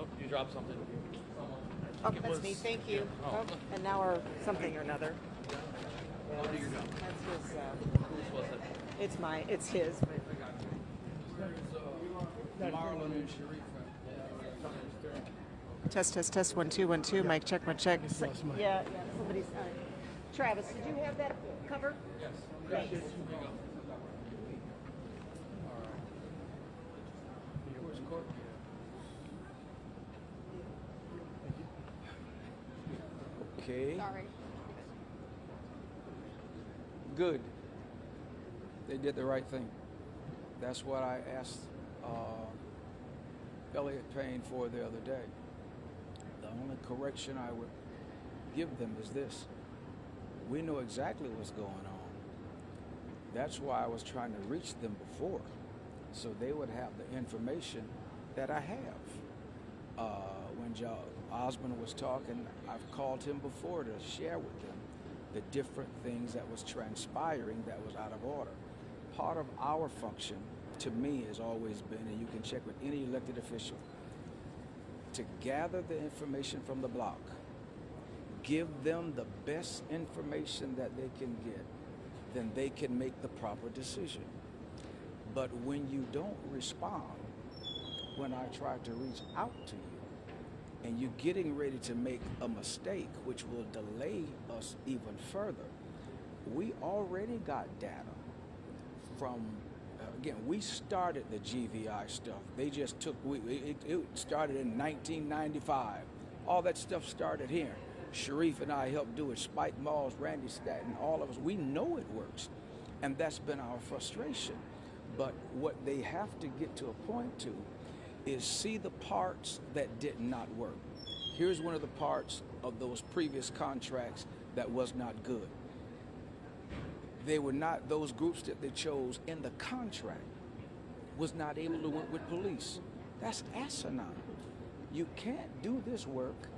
Oh, you dropped something. Oh, that's me, thank you. Oh, and now we're something or another. I'll do your job. That's his, Whose was it? it's mine, it's his, but. Marlon and Sharif. Test, test, test, 1, 2, 1, 2, mic check, mic check. Yeah, somebody's, Travis, did you have that covered? Yes. Thanks. Okay. Sorry. Good. They did the right thing. That's what I asked Elliot Payne for the other day. only correction I would give them is this. We know exactly what's going on. That's why I was trying to reach them before, so they would have the information that I have. When Joe Osmond was talking, I've called him before to share with them the different things that was transpiring that was out of order. Part of our function, to me, has always been, and you can check with any elected official, to gather the information from the block, give them the best information that they can get, then they can make the proper decision. But when you don't respond, when I try to reach out to you, and you're getting ready to make a mistake, which will delay us even further, we already got data from, again, we started the GVI stuff. They just took, it started in 1995. All that stuff started here. Sharif and I helped do it. Spike Malls, Randy Stanton, all of us, we know it works. And that's been our frustration. But what they have to get to a point to is see the parts that did not work. Here's one of the parts of those previous contracts that was not good. They were not, those groups that they chose in the contract was not able to work with police. That's asinine. You can't do this work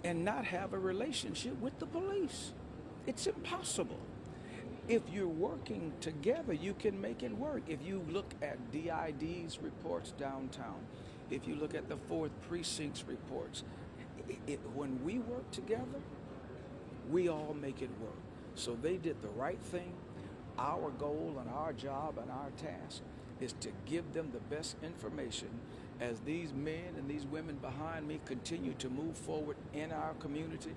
and not have a relationship with the police. It's impossible. If you're working together, you can make it work. If you look at DID's reports downtown, if you look at the 4th Precinct's reports, when we work together, we all make it work. So they did the right thing. Our goal and our job and our task is to give them the best information as these men and these women behind me continue to move forward in our community.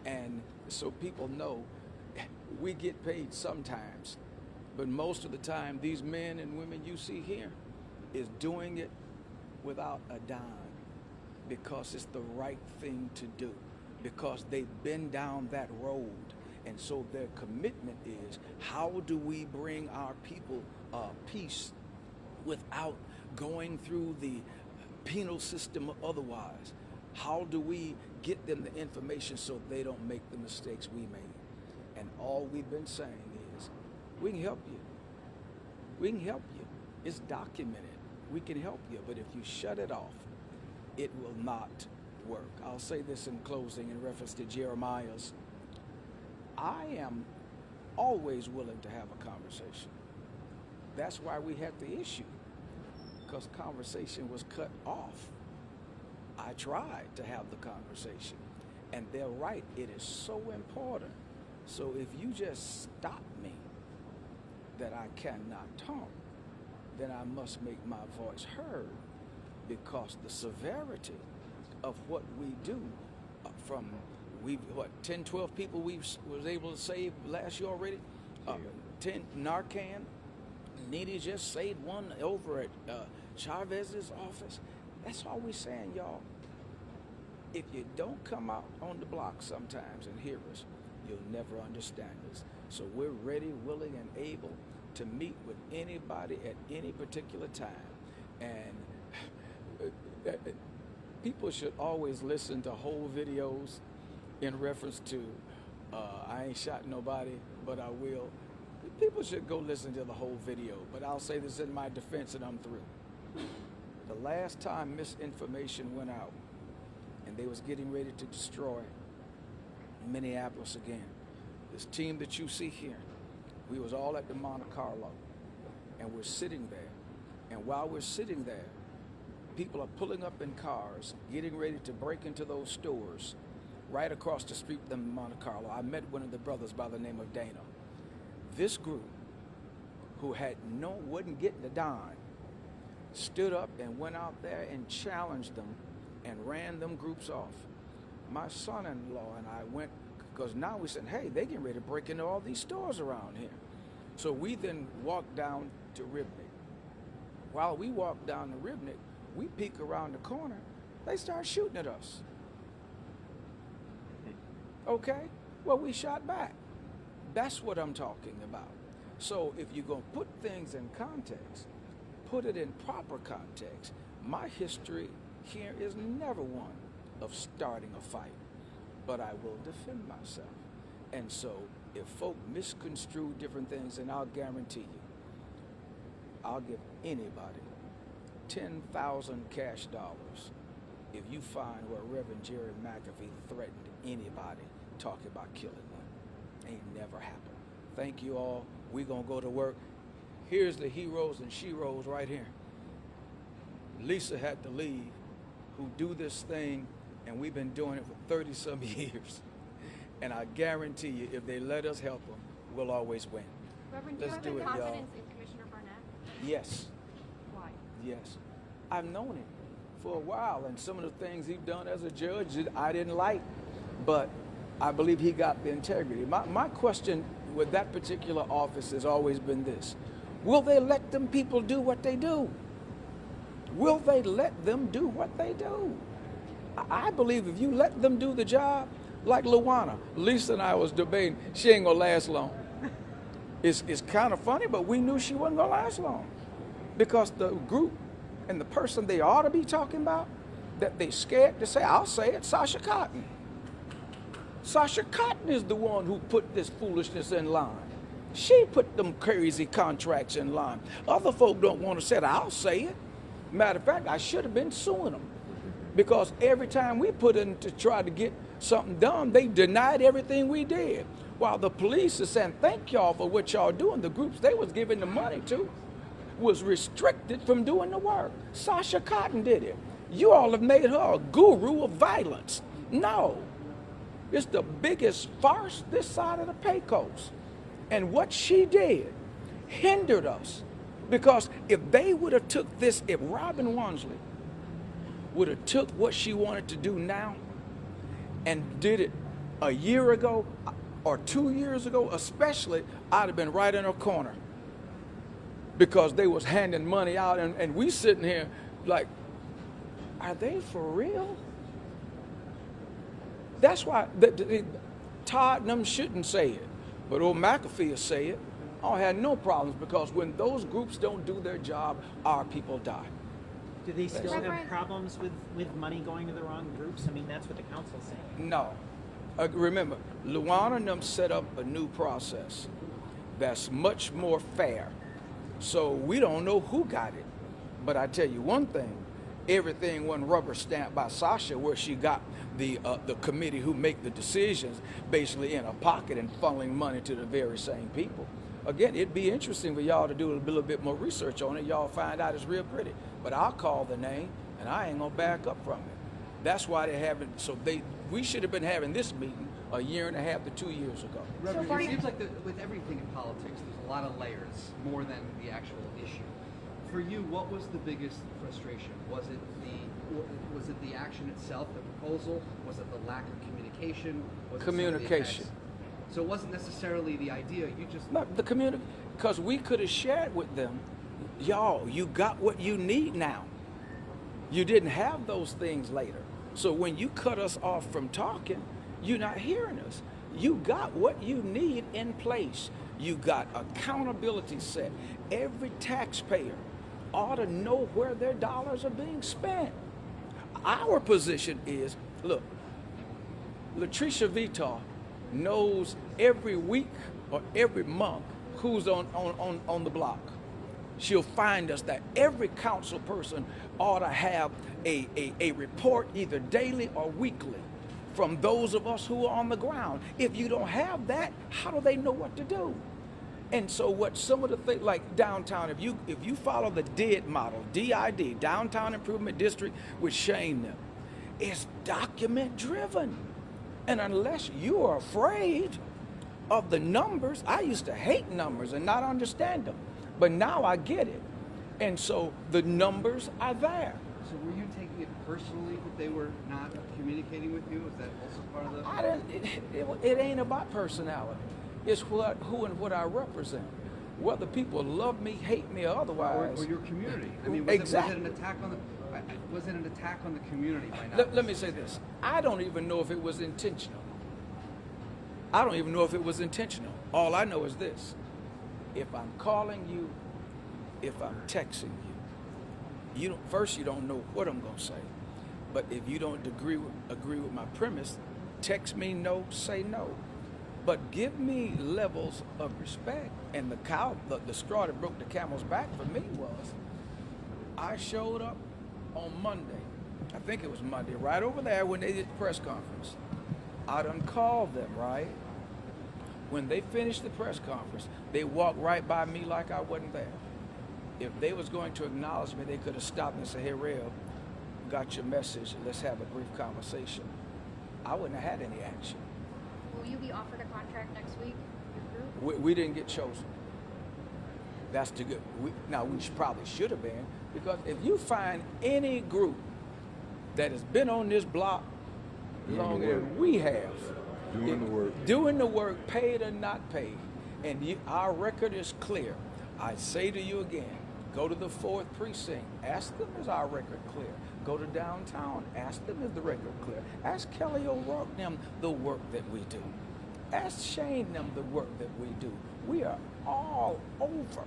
And so people know we get paid sometimes, but most of the time these men and women you see here is doing it without a dime, because it's the right thing to do, because they've been down that road. And so their commitment is, how do we bring our people peace without going through the penal system or otherwise? How do we get them the information so they don't make the mistakes we made? And all we've been saying is, we can help you. We can help you. It's documented. We can help you, but if you shut it off, it will not work. I'll say this in closing in reference to Jeremiah's. I am always willing to have a conversation. That's why we had the issue, because conversation was cut off. I tried to have the conversation, and they're right, it is so important. So if you just stop me that I cannot talk, then I must make my voice heard, because the severity of what we do, from 10, 12 people we was able to save last year already, 10 Narcan. Nene just saved one over at Chavez's office. That's all we're saying, y'all. If you don't come out on the block sometimes and hear us, you'll never understand us. So we're ready, willing, and able to meet with anybody at any particular time. And people should always listen to whole videos in reference to, I ain't shot nobody, but I will. People should go listen to the whole video, but I'll say this in my defense and I'm through. The last time misinformation went out and they was getting ready to destroy Minneapolis again, this team that you see here, we was all at the Monte Carlo, and we're sitting there. And while we're sitting there, people are pulling up in cars, getting ready to break into those stores right across the street from Monte Carlo. I met one of the brothers by the name of Dana. This group, who wasn't getting a dime, stood up and went out there and challenged them and ran them groups off. My son-in-law and I went, because now we said, hey, they getting ready to break into all these stores around here. So we then walked down to Ribnick. While we walked down to Ribnick, we peek around the corner, they start shooting at us. Okay? Well, we shot back. That's what I'm talking about. So if you're going to put things in context, put it in proper context. My history here is never one of starting a fight, but I will defend myself. And so if folk misconstrue different things, and I'll guarantee you, I'll give anybody 10,000 cash dollars if you find where Reverend Jerry McAfee threatened anybody talking about killing them. Ain't never happened. Thank you all. We're going to go to work. Here's the heroes and sheroes right here. Lisa had to leave, who do this thing, and we've been doing it for 30-some years. And I guarantee you, if they let us help them, we'll always win. Reverend, Let's do do you have it, y'all. confidence in Commissioner Barnett? Yes. Why? Yes. I've known him for a while, and some of the things he's done as a judge I didn't like, but I believe he got the integrity. My question with that particular office has always been this: will they let them people do what they do? Will they let them do what they do? I believe if you let them do the job, like Luana, Lisa and I was debating, she ain't gonna last long. It's kind of funny, but we knew she wasn't gonna last long, because the group and the person they ought to be talking about, that they scared to say, I'll say it, Sasha Cotton. Sasha Cotton is the one who put this foolishness in line. She put them crazy contracts in line. Other folk don't want to say it, I'll say it. Matter of fact, I should have been suing them, because every time we put in to try to get something done, they denied everything we did. While the police is saying, thank y'all for what y'all doing, the groups they was giving the money to was restricted from doing the work. Sasha Cotton did it. You all have made her a guru of violence. No, it's the biggest farce this side of the Pecos. And what she did hindered us, because if they would have took this, if Robin Wansley would have took what she wanted to do now and did it a year ago or 2 years ago, especially, I'd have been right in her corner, because they was handing money out, and we sitting here like, are they for real? That's why Todd and them shouldn't say it, but old McAfee will say it. I don't have no problems, because when those groups don't do their job, our people die. Do they still have problems with money going to the wrong groups? I mean, that's what the council's saying. No. Remember, Luana and them set up a new process that's much more fair. So we don't know who got it. But I tell you one thing, everything wasn't rubber stamped by Sasha, where she got the committee who make the decisions basically in her pocket and funneling money to the very same people. Again, it'd be interesting for y'all to do a little bit more research on it. Y'all find out it's real pretty. But I'll call the name, and I ain't gonna back up from it. That's why they haven't. So we should have been having this meeting a year and a half to 2 years ago. Reverend, it seems like with everything in politics, there's a lot of layers more than the actual issue. For you, what was the biggest frustration? Was it the action itself, the proposal? Was it the lack of communication? Was Communication. So it wasn't necessarily the idea. You just the community, because we could have shared with them, y'all, you got what you need now. You didn't have those things later. So when you cut us off from talking, you're not hearing us. You got what you need in place. You got accountability set. Every taxpayer ought to know where their dollars are being spent. Our position is, look, Latricia Vitar knows every week or every month who's on the block. She'll find us that every council person ought to have a report either daily or weekly from those of us who are on the ground. If you don't have that, how do they know what to do? And so what some of the things, like downtown, if you follow the DID model, DID, Downtown Improvement District with Shane them, it's document driven. And unless you are afraid of the numbers, I used to hate numbers and not understand them, but now I get it. And so the numbers are there. So were you taking it personally that they were not communicating with you? Is that also part of the... It ain't about personality. It's who and what I represent. Whether people love me, hate me, or otherwise. Or your community. I mean, was it an attack on the... Was it an attack on the community by not... Let me say this. I don't even know if it was intentional. I don't even know if it was intentional. All I know is this. If I'm calling you, if I'm texting you, first you don't know what I'm going to say. But if you don't agree with my premise, text me no, say no. But give me levels of respect. And the straw that broke the camel's back for me was, I showed up on Monday. I think it was Monday, right over there when they did the press conference. I done called them, right? When they finished the press conference, they walked right by me like I wasn't there. If they was going to acknowledge me, they could have stopped and said, hey, Rev, got your message, let's have a brief conversation. I wouldn't have had any action. Will you be offered a contract next week? Your group? We didn't get chosen. That's the good. We probably should have been, because if you find any group that has been on this block longer than we have, doing the work, paid or not paid, and our record is clear. I say to you again, go to the 4th precinct, ask them, is our record clear? Go to downtown, ask them, is the record clear? Ask Kelly O'Rourke them the work that we do. Ask Shane them the work that we do. We are all over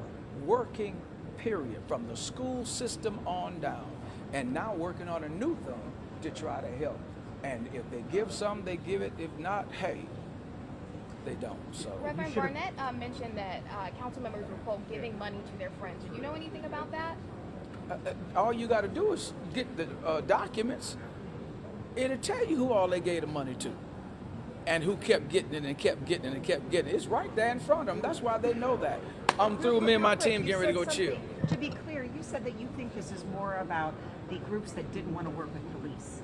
working, period, from the school system on down, and now working on a new thing to try to help. And if they give some, they give it. If not, hey, they don't. So Reverend Barnett mentioned that council members were, quote, giving money to their friends. Do you know anything about that? All you got to do is get the documents. It'll tell you who all they gave the money to and who kept getting it and kept getting it and kept getting it. It's right there in front of them. That's why they know that. I'm through. Me and my team getting ready to go chill. To be clear, you said that you think this is more about the groups that didn't want to work with police.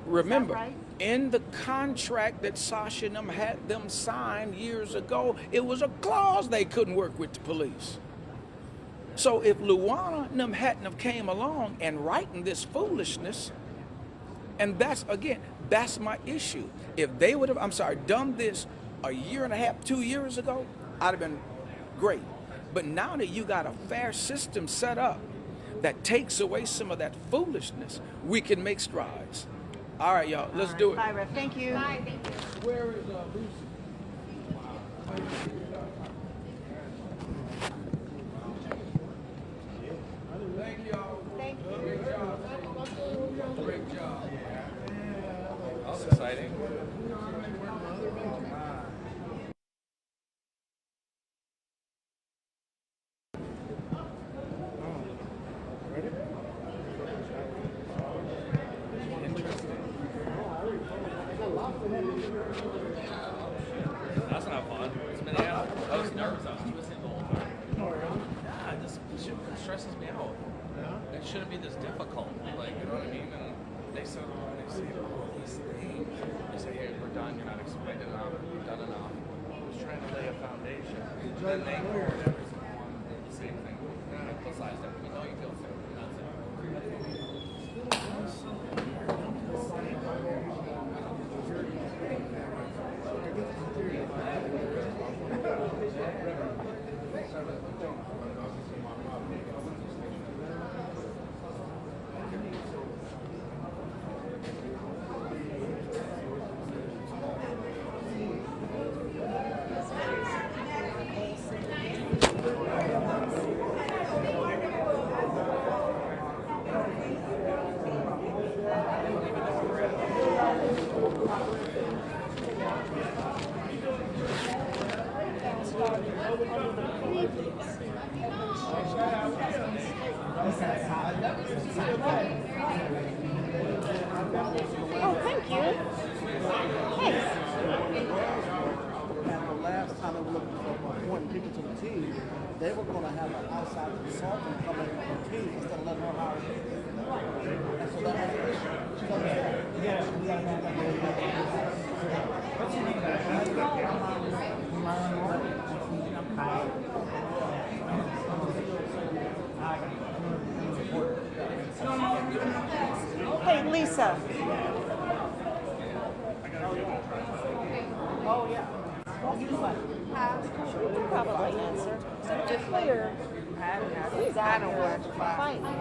Remember, right? in the contract that Sasha and them had them sign years ago, it was a clause they couldn't work with the police. So if Luana and them hadn't have came along and writing this foolishness, and that's, again, that's my issue. If they would have, done this a year and a half, 2 years ago, I'd have been great. But now that you got a fair system set up that takes away some of that foolishness, we can make strides. All right, y'all, let's do it. Bye, Rev. Thank you. Bye, thank you. Where is Lucy? Thank y'all. Thank you. Great job. Great job. That was exciting. That's not fun. It's Minneapolis. I was nervous. I was twisting the whole time. Yeah, this stresses me out. It shouldn't be this difficult. Like, you know what I mean? And they say all these things. They say, hey, we're done. You're not explained enough. You've done enough. I was trying to lay a foundation. Then they heard every single one the same thing. And emphasize that we know you feel sick. That's it. Oh, thank you. Thanks. And the last time they were looking for appointing people to the team, they were going to have an outside consultant come in on the team instead of letting her hire me. And so that was the issue. So, yes, we got to have Hey, Lisa. Oh, yeah. She can probably answer. So to be clear, he's out here fighting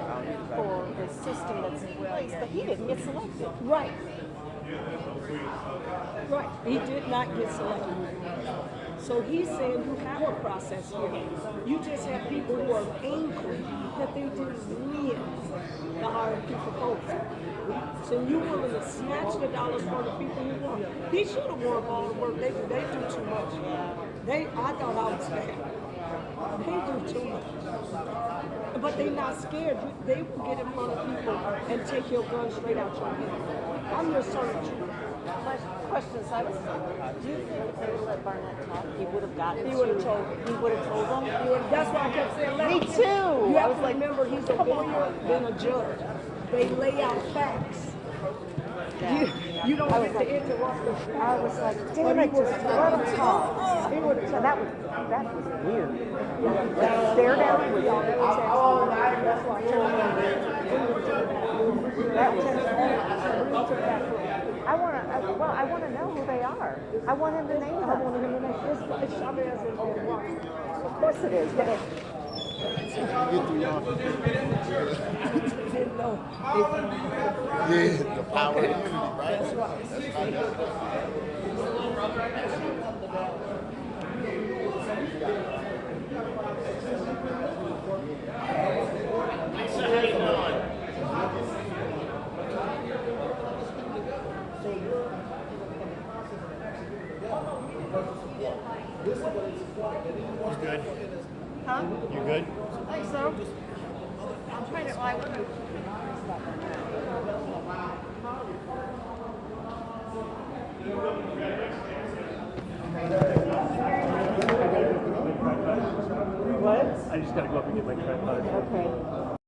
for the system that's in place, but he didn't get selected. Right. Right. He did not get selected. So he's saying you have a process here. You just have people who are angry that they didn't win the RFP proposal. So you willing to snatch the dollars from the people who won. He should have won all the work. They do too much. I thought I was bad. They do too much. But they're not scared. They will get in front of people and take your gun straight out your hand. I'm just telling you. Question, Cyrus. Do you think if they would let Barnett talk, he would have gotten He would have told them. He would have told them? That's why I kept saying, let Me him. too. You I have was to like, remember, he's a lawyer and a judge. They lay out facts. You don't get to interrupt them. I was like, damn it, just let him talk. And that was weird. Stare down with you. I want to know who they are. I want him to name them. I want him to name them. It's Chavez and Juan. Of course it is. But Yeah, the power of unity, right? That's right. You good? Huh? You good? I think so. I'm trying to, I wouldn't. What? I just gotta go up and get my tripod. okay.